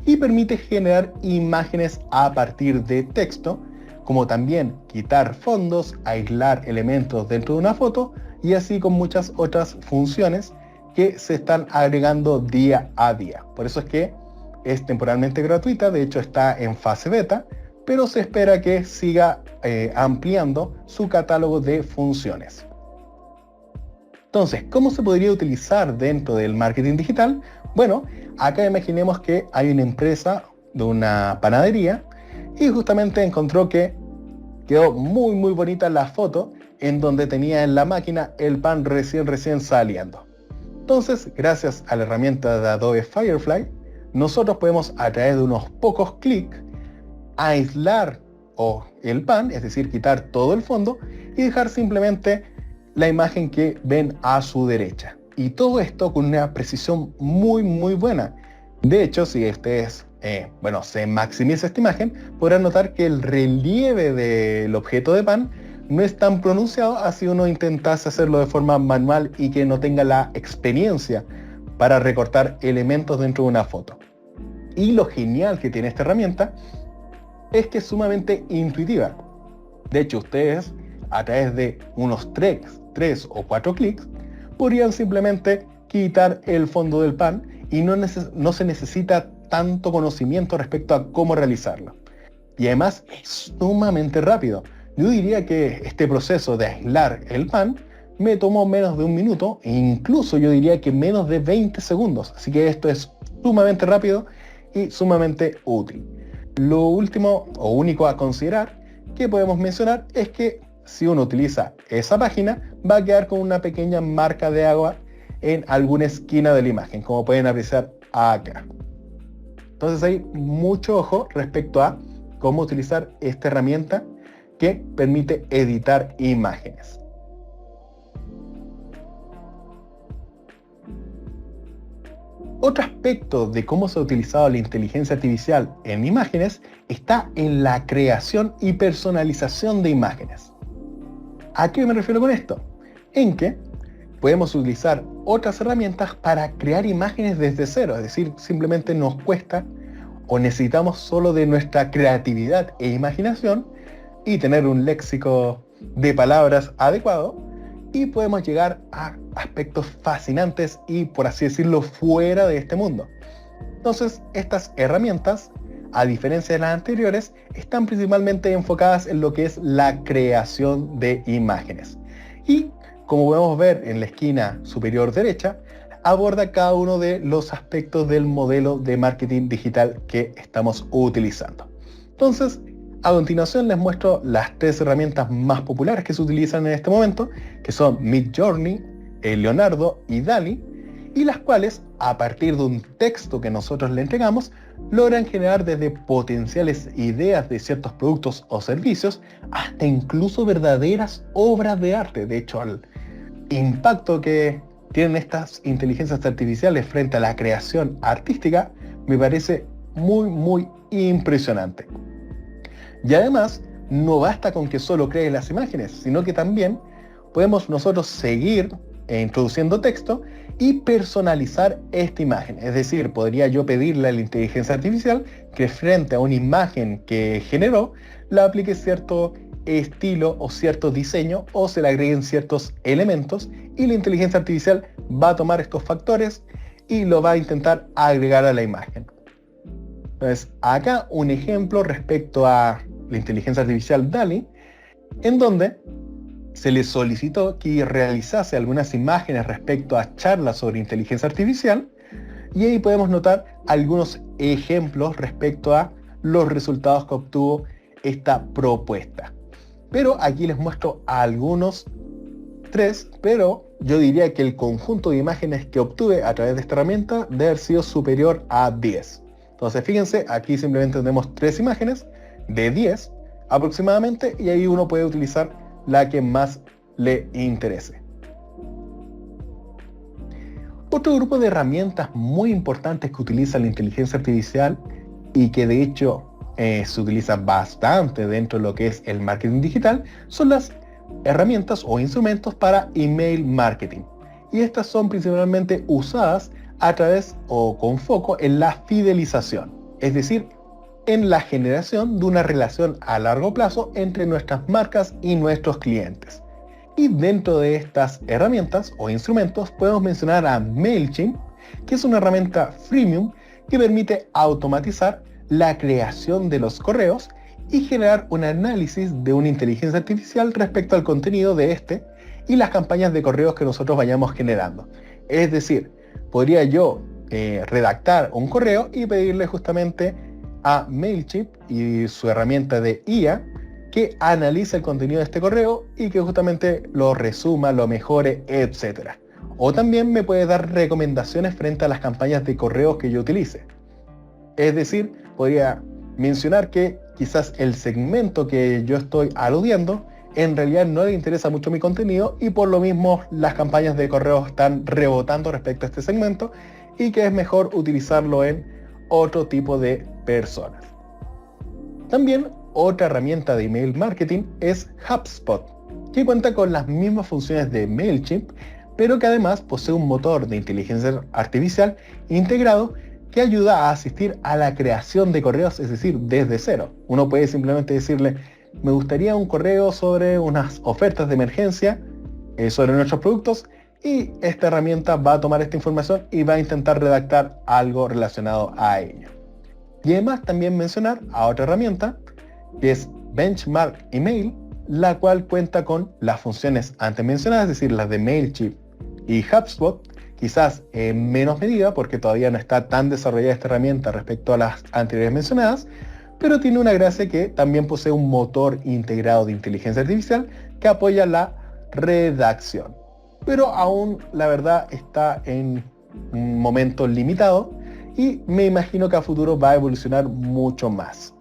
y permite generar imágenes a partir de texto, como también quitar fondos, aislar elementos dentro de una foto y así con muchas otras funciones que se están agregando día a día. Por eso es que es temporalmente gratuita, de hecho está en fase beta, pero se espera que siga ampliando su catálogo de funciones. Entonces, ¿cómo se podría utilizar dentro del marketing digital? Bueno, acá imaginemos que hay una empresa de una panadería y justamente encontró que quedó muy bonita la foto en donde tenía en la máquina el pan recién saliendo. Entonces, gracias a la herramienta de Adobe Firefly, nosotros podemos a través de unos pocos clics aislar el pan, es decir, quitar todo el fondo y dejar simplemente la imagen que ven a su derecha. Y todo esto con una precisión muy buena. De hecho, si ustedes se maximiza esta imagen, podrán notar que el relieve del objeto de pan no es tan pronunciado así uno intentase hacerlo de forma manual y que no tenga la experiencia para recortar elementos dentro de una foto. Y lo genial que tiene esta herramienta es que es sumamente intuitiva. De hecho, ustedes a través de unos 3 o 4 clics podrían simplemente quitar el fondo del pan y no se necesita tanto conocimiento respecto a cómo realizarlo. Y además es sumamente rápido. Yo diría que este proceso de aislar el pan me tomó menos de un minuto e incluso yo diría que menos de 20 segundos. Así que esto es sumamente rápido y sumamente útil. Lo último o único a considerar que podemos mencionar es que si uno utiliza esa página va a quedar con una pequeña marca de agua en alguna esquina de la imagen, como pueden apreciar acá. Entonces hay mucho ojo respecto a cómo utilizar esta herramienta que permite editar imágenes. Otro aspecto de cómo se ha utilizado la inteligencia artificial en imágenes está en la creación y personalización de imágenes. ¿A qué me refiero con esto? En que podemos utilizar otras herramientas para crear imágenes desde cero, es decir, simplemente nos cuesta o necesitamos solo de nuestra creatividad e imaginación y tener un léxico de palabras adecuado y podemos llegar a aspectos fascinantes y, por así decirlo, fuera de este mundo. Entonces, estas herramientas, a diferencia de las anteriores, están principalmente enfocadas en lo que es la creación de imágenes. Y, como podemos ver en la esquina superior derecha, aborda cada uno de los aspectos del modelo de marketing digital que estamos utilizando. Entonces, a continuación les muestro las 3 herramientas más populares que se utilizan en este momento, que son Midjourney, Leonardo y DALL-E, y las cuales, a partir de un texto que nosotros le entregamos, logran generar desde potenciales ideas de ciertos productos o servicios hasta incluso verdaderas obras de arte. De hecho, el impacto que tienen estas inteligencias artificiales frente a la creación artística me parece muy impresionante. Y además, no basta con que solo cree las imágenes, sino que también podemos nosotros seguir introduciendo texto y personalizar esta imagen. Es decir, podría yo pedirle a la inteligencia artificial que frente a una imagen que generó, le aplique cierto estilo o cierto diseño o se le agreguen ciertos elementos y la inteligencia artificial va a tomar estos factores y lo va a intentar agregar a la imagen. Entonces, acá un ejemplo respecto a la inteligencia artificial DALL-E, en donde se le solicitó que realizase algunas imágenes respecto a charlas sobre inteligencia artificial y ahí podemos notar algunos ejemplos respecto a los resultados que obtuvo esta propuesta. Pero aquí les muestro algunos 3, pero yo diría que el conjunto de imágenes que obtuve a través de esta herramienta debe haber sido superior a 10. Entonces fíjense, aquí simplemente tenemos 3 imágenes de 10 aproximadamente y ahí uno puede utilizar la que más le interese. Otro grupo de herramientas muy importantes que utiliza la inteligencia artificial y que de hecho se utiliza bastante dentro de lo que es el marketing digital son las herramientas o instrumentos para email marketing. Y estas son principalmente usadas a través o con foco en la fidelización. es decir, en la generación de una relación a largo plazo entre nuestras marcas y nuestros clientes. Y dentro de estas herramientas o instrumentos podemos mencionar a MailChimp, que es una herramienta freemium que permite automatizar la creación de los correos y generar un análisis de una inteligencia artificial respecto al contenido de este y las campañas de correos que nosotros vayamos generando. Es decir, podría yo redactar un correo y pedirle justamente a MailChimp y su herramienta de IA que analice el contenido de este correo y que justamente lo resuma, lo mejore, etc. O también me puede dar recomendaciones frente a las campañas de correos que yo utilice. Es decir, podría mencionar que quizás el segmento que yo estoy aludiendo en realidad no le interesa mucho mi contenido y por lo mismo las campañas de correos están rebotando respecto a este segmento y que es mejor utilizarlo en otro tipo de personas. También otra herramienta de email marketing es HubSpot, que cuenta con las mismas funciones de MailChimp, pero que además posee un motor de inteligencia artificial integrado que ayuda a asistir a la creación de correos, es decir, desde cero. Uno puede simplemente decirle, me gustaría un correo sobre unas ofertas de emergencia sobre nuestros productos, y esta herramienta va a tomar esta información y va a intentar redactar algo relacionado a ello. Y además también mencionar a otra herramienta que es Benchmark Email, la cual cuenta con las funciones antes mencionadas, es decir, las de MailChimp y HubSpot, quizás en menos medida porque todavía no está tan desarrollada esta herramienta respecto a las anteriores mencionadas, pero tiene una gracia que también posee un motor integrado de inteligencia artificial que apoya la redacción. Pero aún la verdad está en un momento limitado y me imagino que a futuro va a evolucionar mucho más.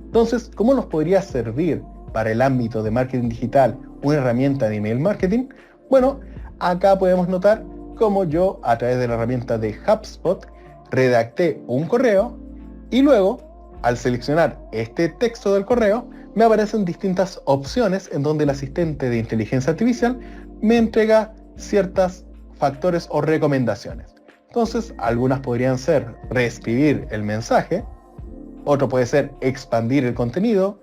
Entonces, ¿cómo nos podría servir para el ámbito de marketing digital una herramienta de email marketing? Bueno, acá podemos notar cómo yo a través de la herramienta de HubSpot redacté un correo y luego al seleccionar este texto del correo me aparecen distintas opciones en donde el asistente de inteligencia artificial me entrega ciertos factores o recomendaciones. Entonces, algunas podrían ser reescribir el mensaje, otro puede ser expandir el contenido,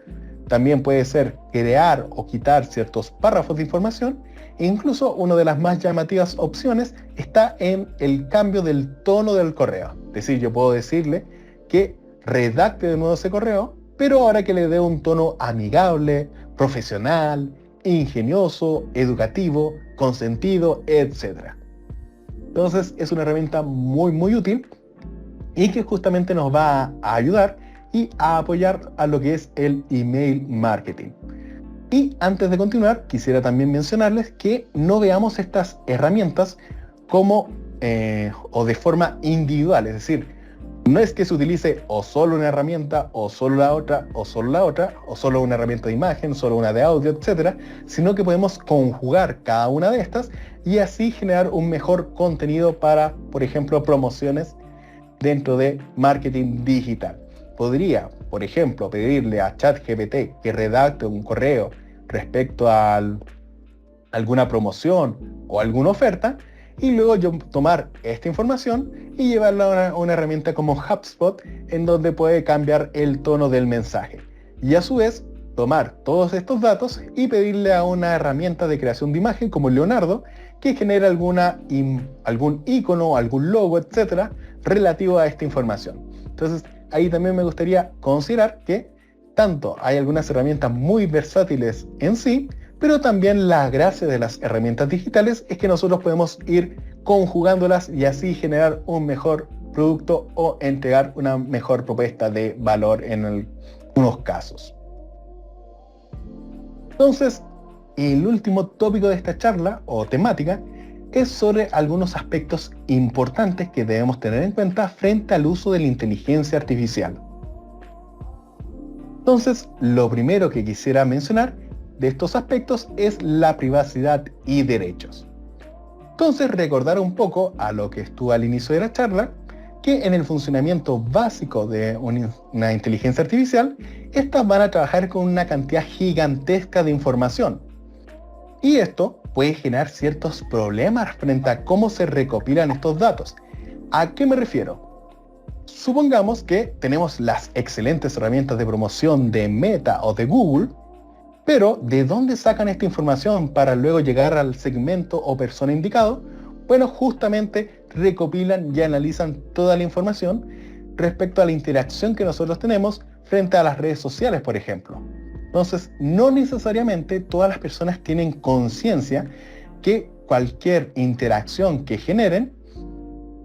también puede ser crear o quitar ciertos párrafos de información, e incluso una de las más llamativas opciones está en el cambio del tono del correo. Es decir, yo puedo decirle que redacte de nuevo ese correo, pero ahora que le dé un tono amigable, profesional, ingenioso, educativo, consentido, etc. Entonces es una herramienta muy útil y que justamente nos va a ayudar y a apoyar a lo que es el email marketing. Y antes de continuar, quisiera también mencionarles que no veamos estas herramientas como o de forma individual, es decir, no es que se utilice o solo una herramienta, o solo la otra, o solo la otra, o solo una herramienta de imagen, solo una de audio, etc., sino que podemos conjugar cada una de estas y así generar un mejor contenido para, por ejemplo, promociones dentro de marketing digital. Podría, por ejemplo, pedirle a ChatGPT que redacte un correo respecto a alguna promoción o alguna oferta, y luego yo tomar esta información y llevarla a una herramienta como HubSpot, en donde puede cambiar el tono del mensaje. Y a su vez, tomar todos estos datos y pedirle a una herramienta de creación de imagen como Leonardo, que genere algún icono, algún logo, etcétera, relativo a esta información. Entonces, ahí también me gustaría considerar que tanto hay algunas herramientas muy versátiles en sí, pero también la gracia de las herramientas digitales es que nosotros podemos ir conjugándolas y así generar un mejor producto o entregar una mejor propuesta de valor en algunos casos. Entonces, el último tópico de esta charla o temática es sobre algunos aspectos importantes que debemos tener en cuenta frente al uso de la inteligencia artificial. Entonces, lo primero que quisiera mencionar de estos aspectos es la privacidad y derechos. Entonces, recordar un poco a lo que estuvo al inicio de la charla, que en el funcionamiento básico de una inteligencia artificial, estas van a trabajar con una cantidad gigantesca de información. Y esto puede generar ciertos problemas frente a cómo se recopilan estos datos. ¿A qué me refiero? Supongamos que tenemos las excelentes herramientas de promoción de Meta o de Google, pero ¿de dónde sacan esta información para luego llegar al segmento o persona indicado? Bueno, justamente recopilan y analizan toda la información respecto a la interacción que nosotros tenemos frente a las redes sociales, por ejemplo. Entonces, no necesariamente todas las personas tienen conciencia que cualquier interacción que generen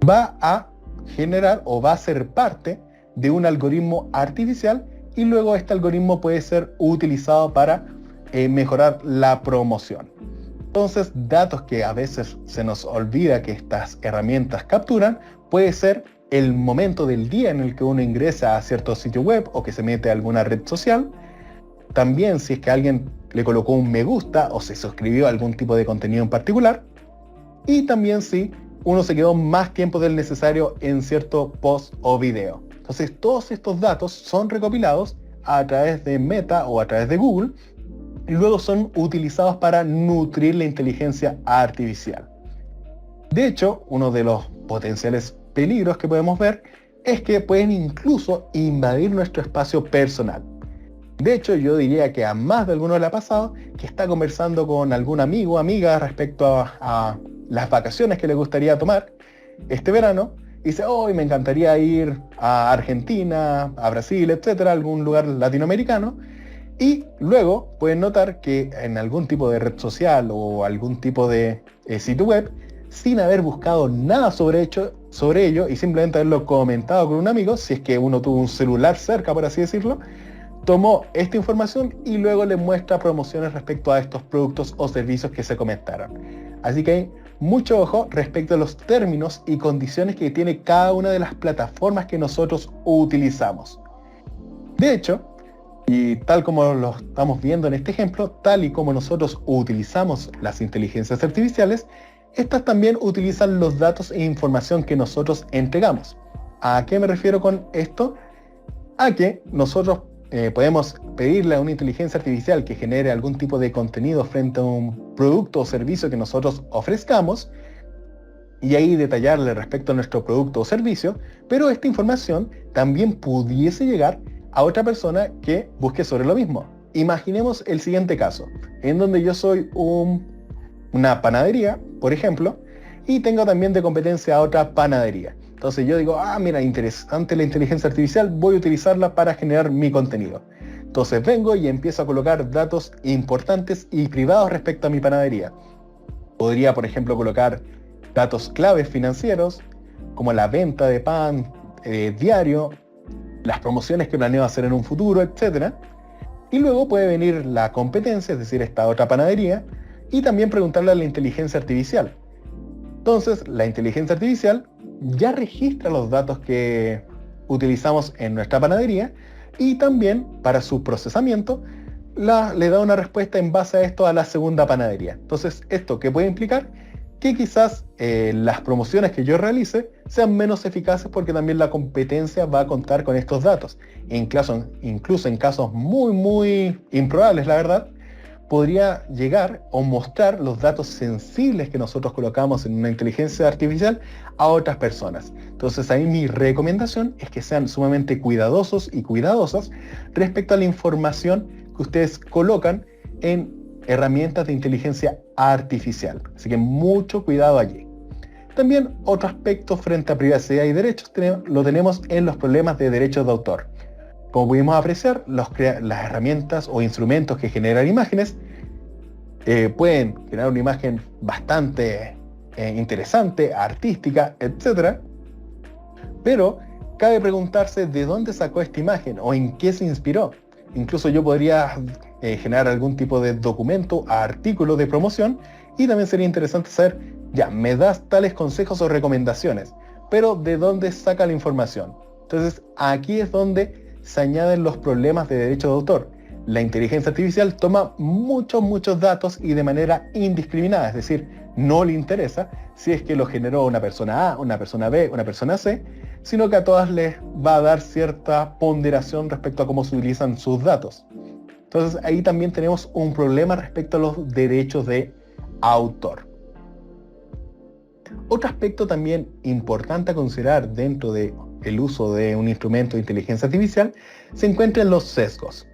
va a generar o va a ser parte de un algoritmo artificial, y luego este algoritmo puede ser utilizado para mejorar la promoción. Entonces, datos que a veces se nos olvida que estas herramientas capturan, puede ser el momento del día en el que uno ingresa a cierto sitio web o que se mete a alguna red social. También si es que alguien le colocó un me gusta o se suscribió a algún tipo de contenido en particular. Y también si uno se quedó más tiempo del necesario en cierto post o video. Entonces, todos estos datos son recopilados a través de Meta o a través de Google y luego son utilizados para nutrir la inteligencia artificial. De hecho, uno de los potenciales peligros que podemos ver es que pueden incluso invadir nuestro espacio personal. De hecho, yo diría que a más de alguno le ha pasado que está conversando con algún amigo o amiga respecto a las vacaciones que le gustaría tomar este verano, y dice, hoy me encantaría ir a Argentina, a Brasil, etcétera, algún lugar latinoamericano, y luego pueden notar que en algún tipo de red social o algún tipo de sitio web, sin haber buscado nada sobre ello y simplemente haberlo comentado con un amigo, si es que uno tuvo un celular cerca, por así decirlo, tomó esta información y luego le muestra promociones respecto a estos productos o servicios que se comentaron. Así que hay mucho ojo respecto a los términos y condiciones que tiene cada una de las plataformas que nosotros utilizamos. De hecho, y tal como lo estamos viendo en este ejemplo, tal y como nosotros utilizamos las inteligencias artificiales, estas también utilizan los datos e información que nosotros entregamos. ¿A qué me refiero con esto? A que nosotros podemos pedirle a una inteligencia artificial que genere algún tipo de contenido frente a un producto o servicio que nosotros ofrezcamos, y ahí detallarle respecto a nuestro producto o servicio, pero esta información también pudiese llegar a otra persona que busque sobre lo mismo. Imaginemos el siguiente caso, en donde yo soy una panadería, por ejemplo, y tengo también de competencia a otra panadería. Entonces yo digo, mira, interesante la inteligencia artificial, voy a utilizarla para generar mi contenido. Entonces vengo y empiezo a colocar datos importantes y privados respecto a mi panadería. Podría, por ejemplo, colocar datos claves financieros, como la venta de pan diario, las promociones que planeo hacer en un futuro, etc. Y luego puede venir la competencia, es decir, esta otra panadería, y también preguntarle a la inteligencia artificial. Entonces, la inteligencia artificial ya registra los datos que utilizamos en nuestra panadería, y también para su procesamiento le da una respuesta en base a esto a la segunda panadería. Entonces, ¿esto qué puede implicar? Que quizás las promociones que yo realice sean menos eficaces porque también la competencia va a contar con estos datos. Incluso en casos muy, muy improbables, la verdad, podría llegar o mostrar los datos sensibles que nosotros colocamos en una inteligencia artificial a otras personas. Entonces ahí mi recomendación es que sean sumamente cuidadosos y cuidadosas respecto a la información que ustedes colocan en herramientas de inteligencia artificial. Así que mucho cuidado allí. También otro aspecto frente a privacidad y derechos lo tenemos en los problemas de derechos de autor. Como pudimos apreciar, las herramientas o instrumentos que generan imágenes pueden generar una imagen bastante interesante, artística, etc. Pero cabe preguntarse de dónde sacó esta imagen o en qué se inspiró. Incluso yo podría generar algún tipo de documento, artículo de promoción, y también sería interesante saber, ya, me das tales consejos o recomendaciones, pero ¿de dónde saca la información? Entonces aquí es donde se añaden los problemas de derecho de autor. La inteligencia artificial toma muchos datos y de manera indiscriminada, es decir, no le interesa si es que lo generó una persona A, una persona B, una persona C, sino que a todas les va a dar cierta ponderación respecto a cómo se utilizan sus datos. Entonces ahí también tenemos un problema respecto a los derechos de autor. Otro aspecto también importante a considerar dentro de el uso de un instrumento de inteligencia artificial se encuentra en los sesgos.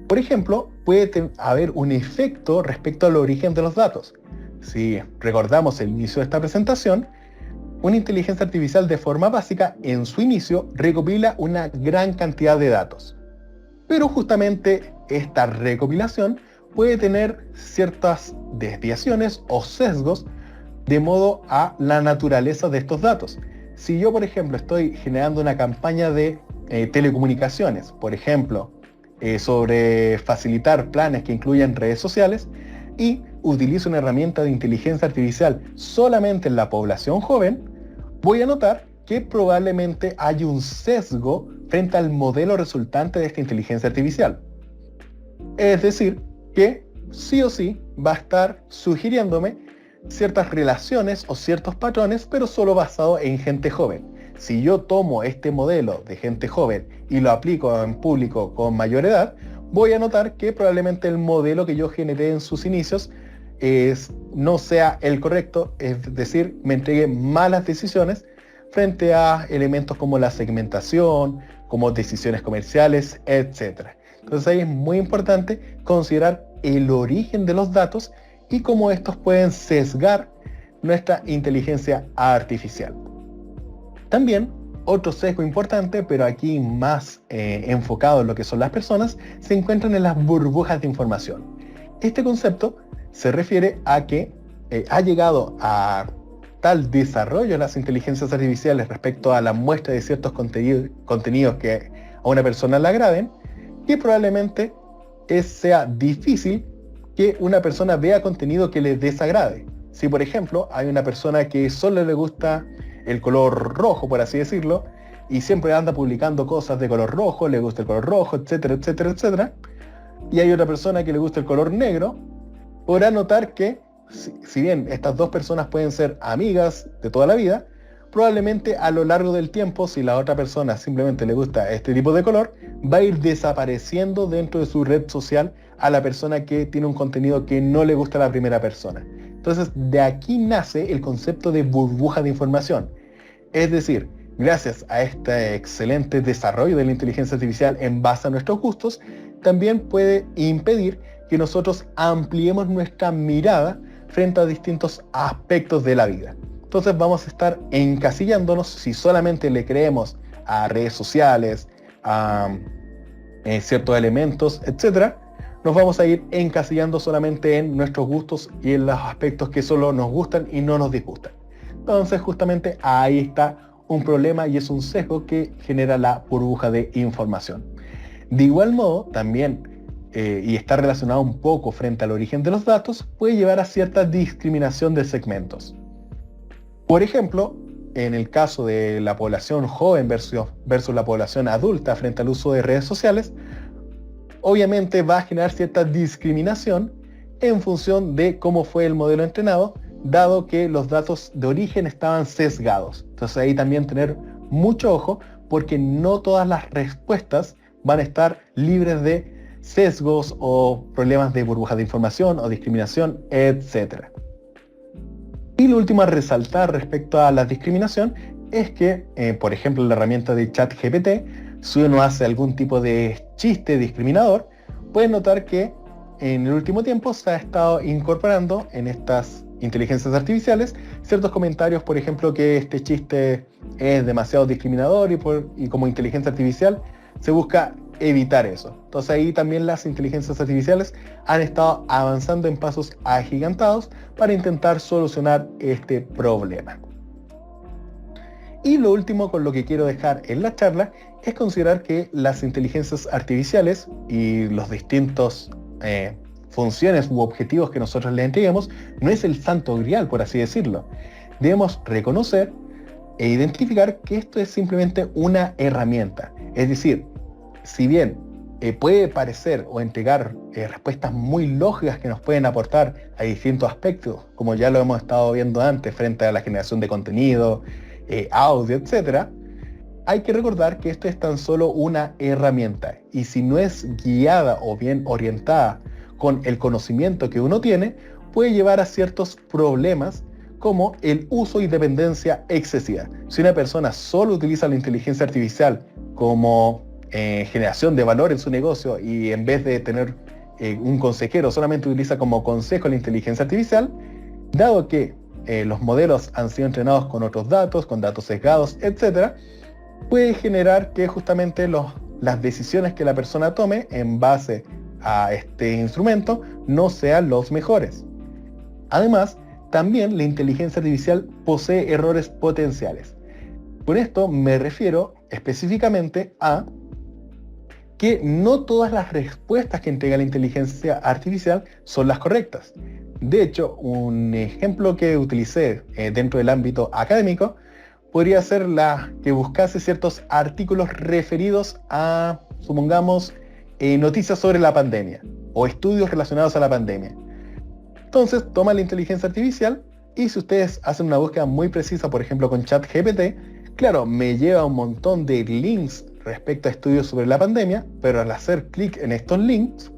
Por ejemplo, puede haber un efecto respecto al origen de los datos. Si recordamos el inicio de esta presentación, una inteligencia artificial de forma básica, en su inicio, recopila una gran cantidad de datos. Pero justamente esta recopilación puede tener ciertas desviaciones o sesgos de modo a la naturaleza de estos datos. Si yo, por ejemplo, estoy generando una campaña de telecomunicaciones, por ejemplo, sobre facilitar planes que incluyan redes sociales, y utilizo una herramienta de inteligencia artificial solamente en la población joven, voy a notar que probablemente hay un sesgo frente al modelo resultante de esta inteligencia artificial. Es decir, que sí o sí va a estar sugiriéndome ciertas relaciones o ciertos patrones, pero solo basado en gente joven. Si yo tomo este modelo de gente joven y lo aplico en público con mayor edad, voy a notar que probablemente el modelo que yo generé en sus inicios no sea el correcto, es decir, me entregue malas decisiones frente a elementos como la segmentación, como decisiones comerciales, etc. Entonces ahí es muy importante considerar el origen de los datos y cómo estos pueden sesgar nuestra inteligencia artificial. También, otro sesgo importante, pero aquí más enfocado en lo que son las personas, se encuentran en las burbujas de información. Este concepto se refiere a que ha llegado a tal desarrollo de las inteligencias artificiales respecto a la muestra de ciertos contenidos que a una persona le agraden, que probablemente sea difícil que una persona vea contenido que le desagrade. Si por ejemplo hay una persona que solo le gusta el color rojo, por así decirlo, y siempre anda publicando cosas de color rojo, le gusta el color rojo, etcétera, etcétera, etcétera, y hay otra persona que le gusta el color negro, podrá notar que si bien estas dos personas pueden ser amigas de toda la vida, probablemente a lo largo del tiempo, si la otra persona simplemente le gusta este tipo de color, va a ir desapareciendo dentro de su red social a la persona que tiene un contenido que no le gusta a la primera persona. Entonces, de aquí nace el concepto de burbuja de información. Es decir, gracias a este excelente desarrollo de la inteligencia artificial en base a nuestros gustos, también puede impedir que nosotros ampliemos nuestra mirada frente a distintos aspectos de la vida. Entonces vamos a estar encasillándonos si solamente le creemos a redes sociales, a ciertos elementos, etc. Nos vamos a ir encasillando solamente en nuestros gustos y en los aspectos que solo nos gustan y no nos disgustan. Entonces justamente ahí está un problema y es un sesgo que genera la burbuja de información. De igual modo, también, y está relacionado un poco frente al origen de los datos, puede llevar a cierta discriminación de segmentos. Por ejemplo, en el caso de la población joven versus la población adulta frente al uso de redes sociales, obviamente va a generar cierta discriminación en función de cómo fue el modelo entrenado, dado que los datos de origen estaban sesgados. Entonces ahí también tener mucho ojo, porque no todas las respuestas van a estar libres de sesgos o problemas de burbujas de información o discriminación, etc. Y lo último a resaltar respecto a la discriminación es que, por ejemplo, la herramienta de ChatGPT, si uno hace algún tipo de chiste discriminador, puedes notar que en el último tiempo se ha estado incorporando en estas inteligencias artificiales ciertos comentarios, por ejemplo, que este chiste es demasiado discriminador y como inteligencia artificial se busca evitar eso. Entonces ahí también las inteligencias artificiales han estado avanzando en pasos agigantados para intentar solucionar este problema. Y lo último con lo que quiero dejar en la charla es considerar que las inteligencias artificiales y los distintos funciones u objetivos que nosotros le entreguemos no es el santo grial, por así decirlo. Debemos reconocer e identificar que esto es simplemente una herramienta. Es decir, si bien puede parecer o entregar respuestas muy lógicas que nos pueden aportar a distintos aspectos, como ya lo hemos estado viendo antes, frente a la generación de contenido, audio, etc., hay que recordar que esto es tan solo una herramienta, y si no es guiada o bien orientada con el conocimiento que uno tiene, puede llevar a ciertos problemas como el uso y dependencia excesiva. Si una persona solo utiliza la inteligencia artificial como generación de valor en su negocio y en vez de tener un consejero solamente utiliza como consejo la inteligencia artificial, dado que los modelos han sido entrenados con otros datos, con datos sesgados, etc., puede generar que justamente las decisiones que la persona tome en base a este instrumento no sean los mejores. Además, también la inteligencia artificial posee errores potenciales. Con esto me refiero específicamente a que no todas las respuestas que entrega la inteligencia artificial son las correctas. De hecho, un ejemplo que utilicé dentro del ámbito académico podría ser la que buscase ciertos artículos referidos a, supongamos, noticias sobre la pandemia o estudios relacionados a la pandemia. Entonces toma la inteligencia artificial y si ustedes hacen una búsqueda muy precisa, por ejemplo con ChatGPT, claro, me lleva un montón de links respecto a estudios sobre la pandemia, pero al hacer clic en estos links,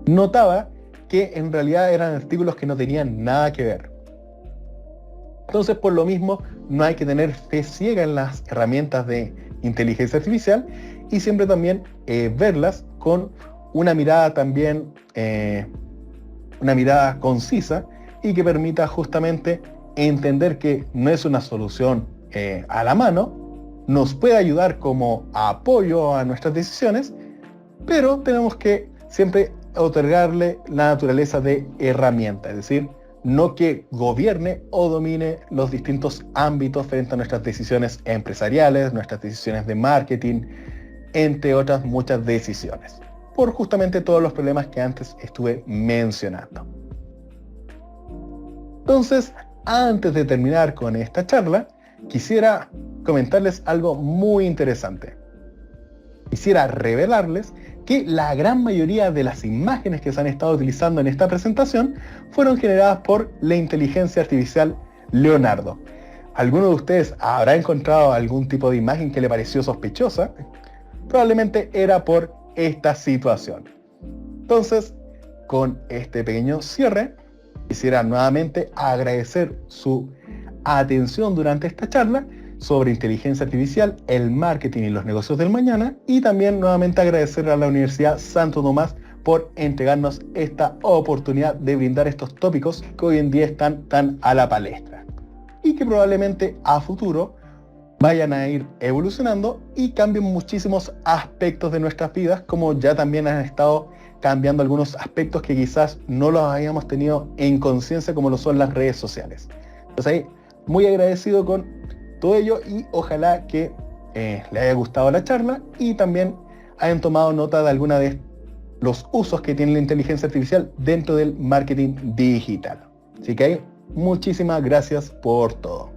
notaba que en realidad eran artículos que no tenían nada que ver. Entonces, por lo mismo, no hay que tener fe ciega en las herramientas de inteligencia artificial y siempre también verlas con una mirada también, una mirada concisa y que permita justamente entender que no es una solución a la mano, nos puede ayudar como apoyo a nuestras decisiones, pero tenemos que siempre otorgarle la naturaleza de herramienta, es decir, no que gobierne o domine los distintos ámbitos frente a nuestras decisiones empresariales, nuestras decisiones de marketing, entre otras muchas decisiones, por justamente todos los problemas que antes estuve mencionando. Entonces, antes de terminar con esta charla, quisiera comentarles algo muy interesante. Quisiera revelarles que la gran mayoría de las imágenes que se han estado utilizando en esta presentación fueron generadas por la inteligencia artificial Leonardo. ¿Alguno de ustedes habrá encontrado algún tipo de imagen que le pareció sospechosa? Probablemente era por esta situación. Entonces, con este pequeño cierre, quisiera nuevamente agradecer su atención durante esta charla sobre inteligencia artificial, el marketing y los negocios del mañana, y también nuevamente agradecer a la Universidad Santo Tomás por entregarnos esta oportunidad de brindar estos tópicos que hoy en día están tan a la palestra y que probablemente a futuro vayan a ir evolucionando y cambien muchísimos aspectos de nuestras vidas, como ya también han estado cambiando algunos aspectos que quizás no los habíamos tenido en conciencia, como lo son las redes sociales. Entonces ahí, muy agradecido con todo ello y ojalá que les haya gustado la charla y también hayan tomado nota de alguna de los usos que tiene la inteligencia artificial dentro del marketing digital. Así que muchísimas gracias por todo.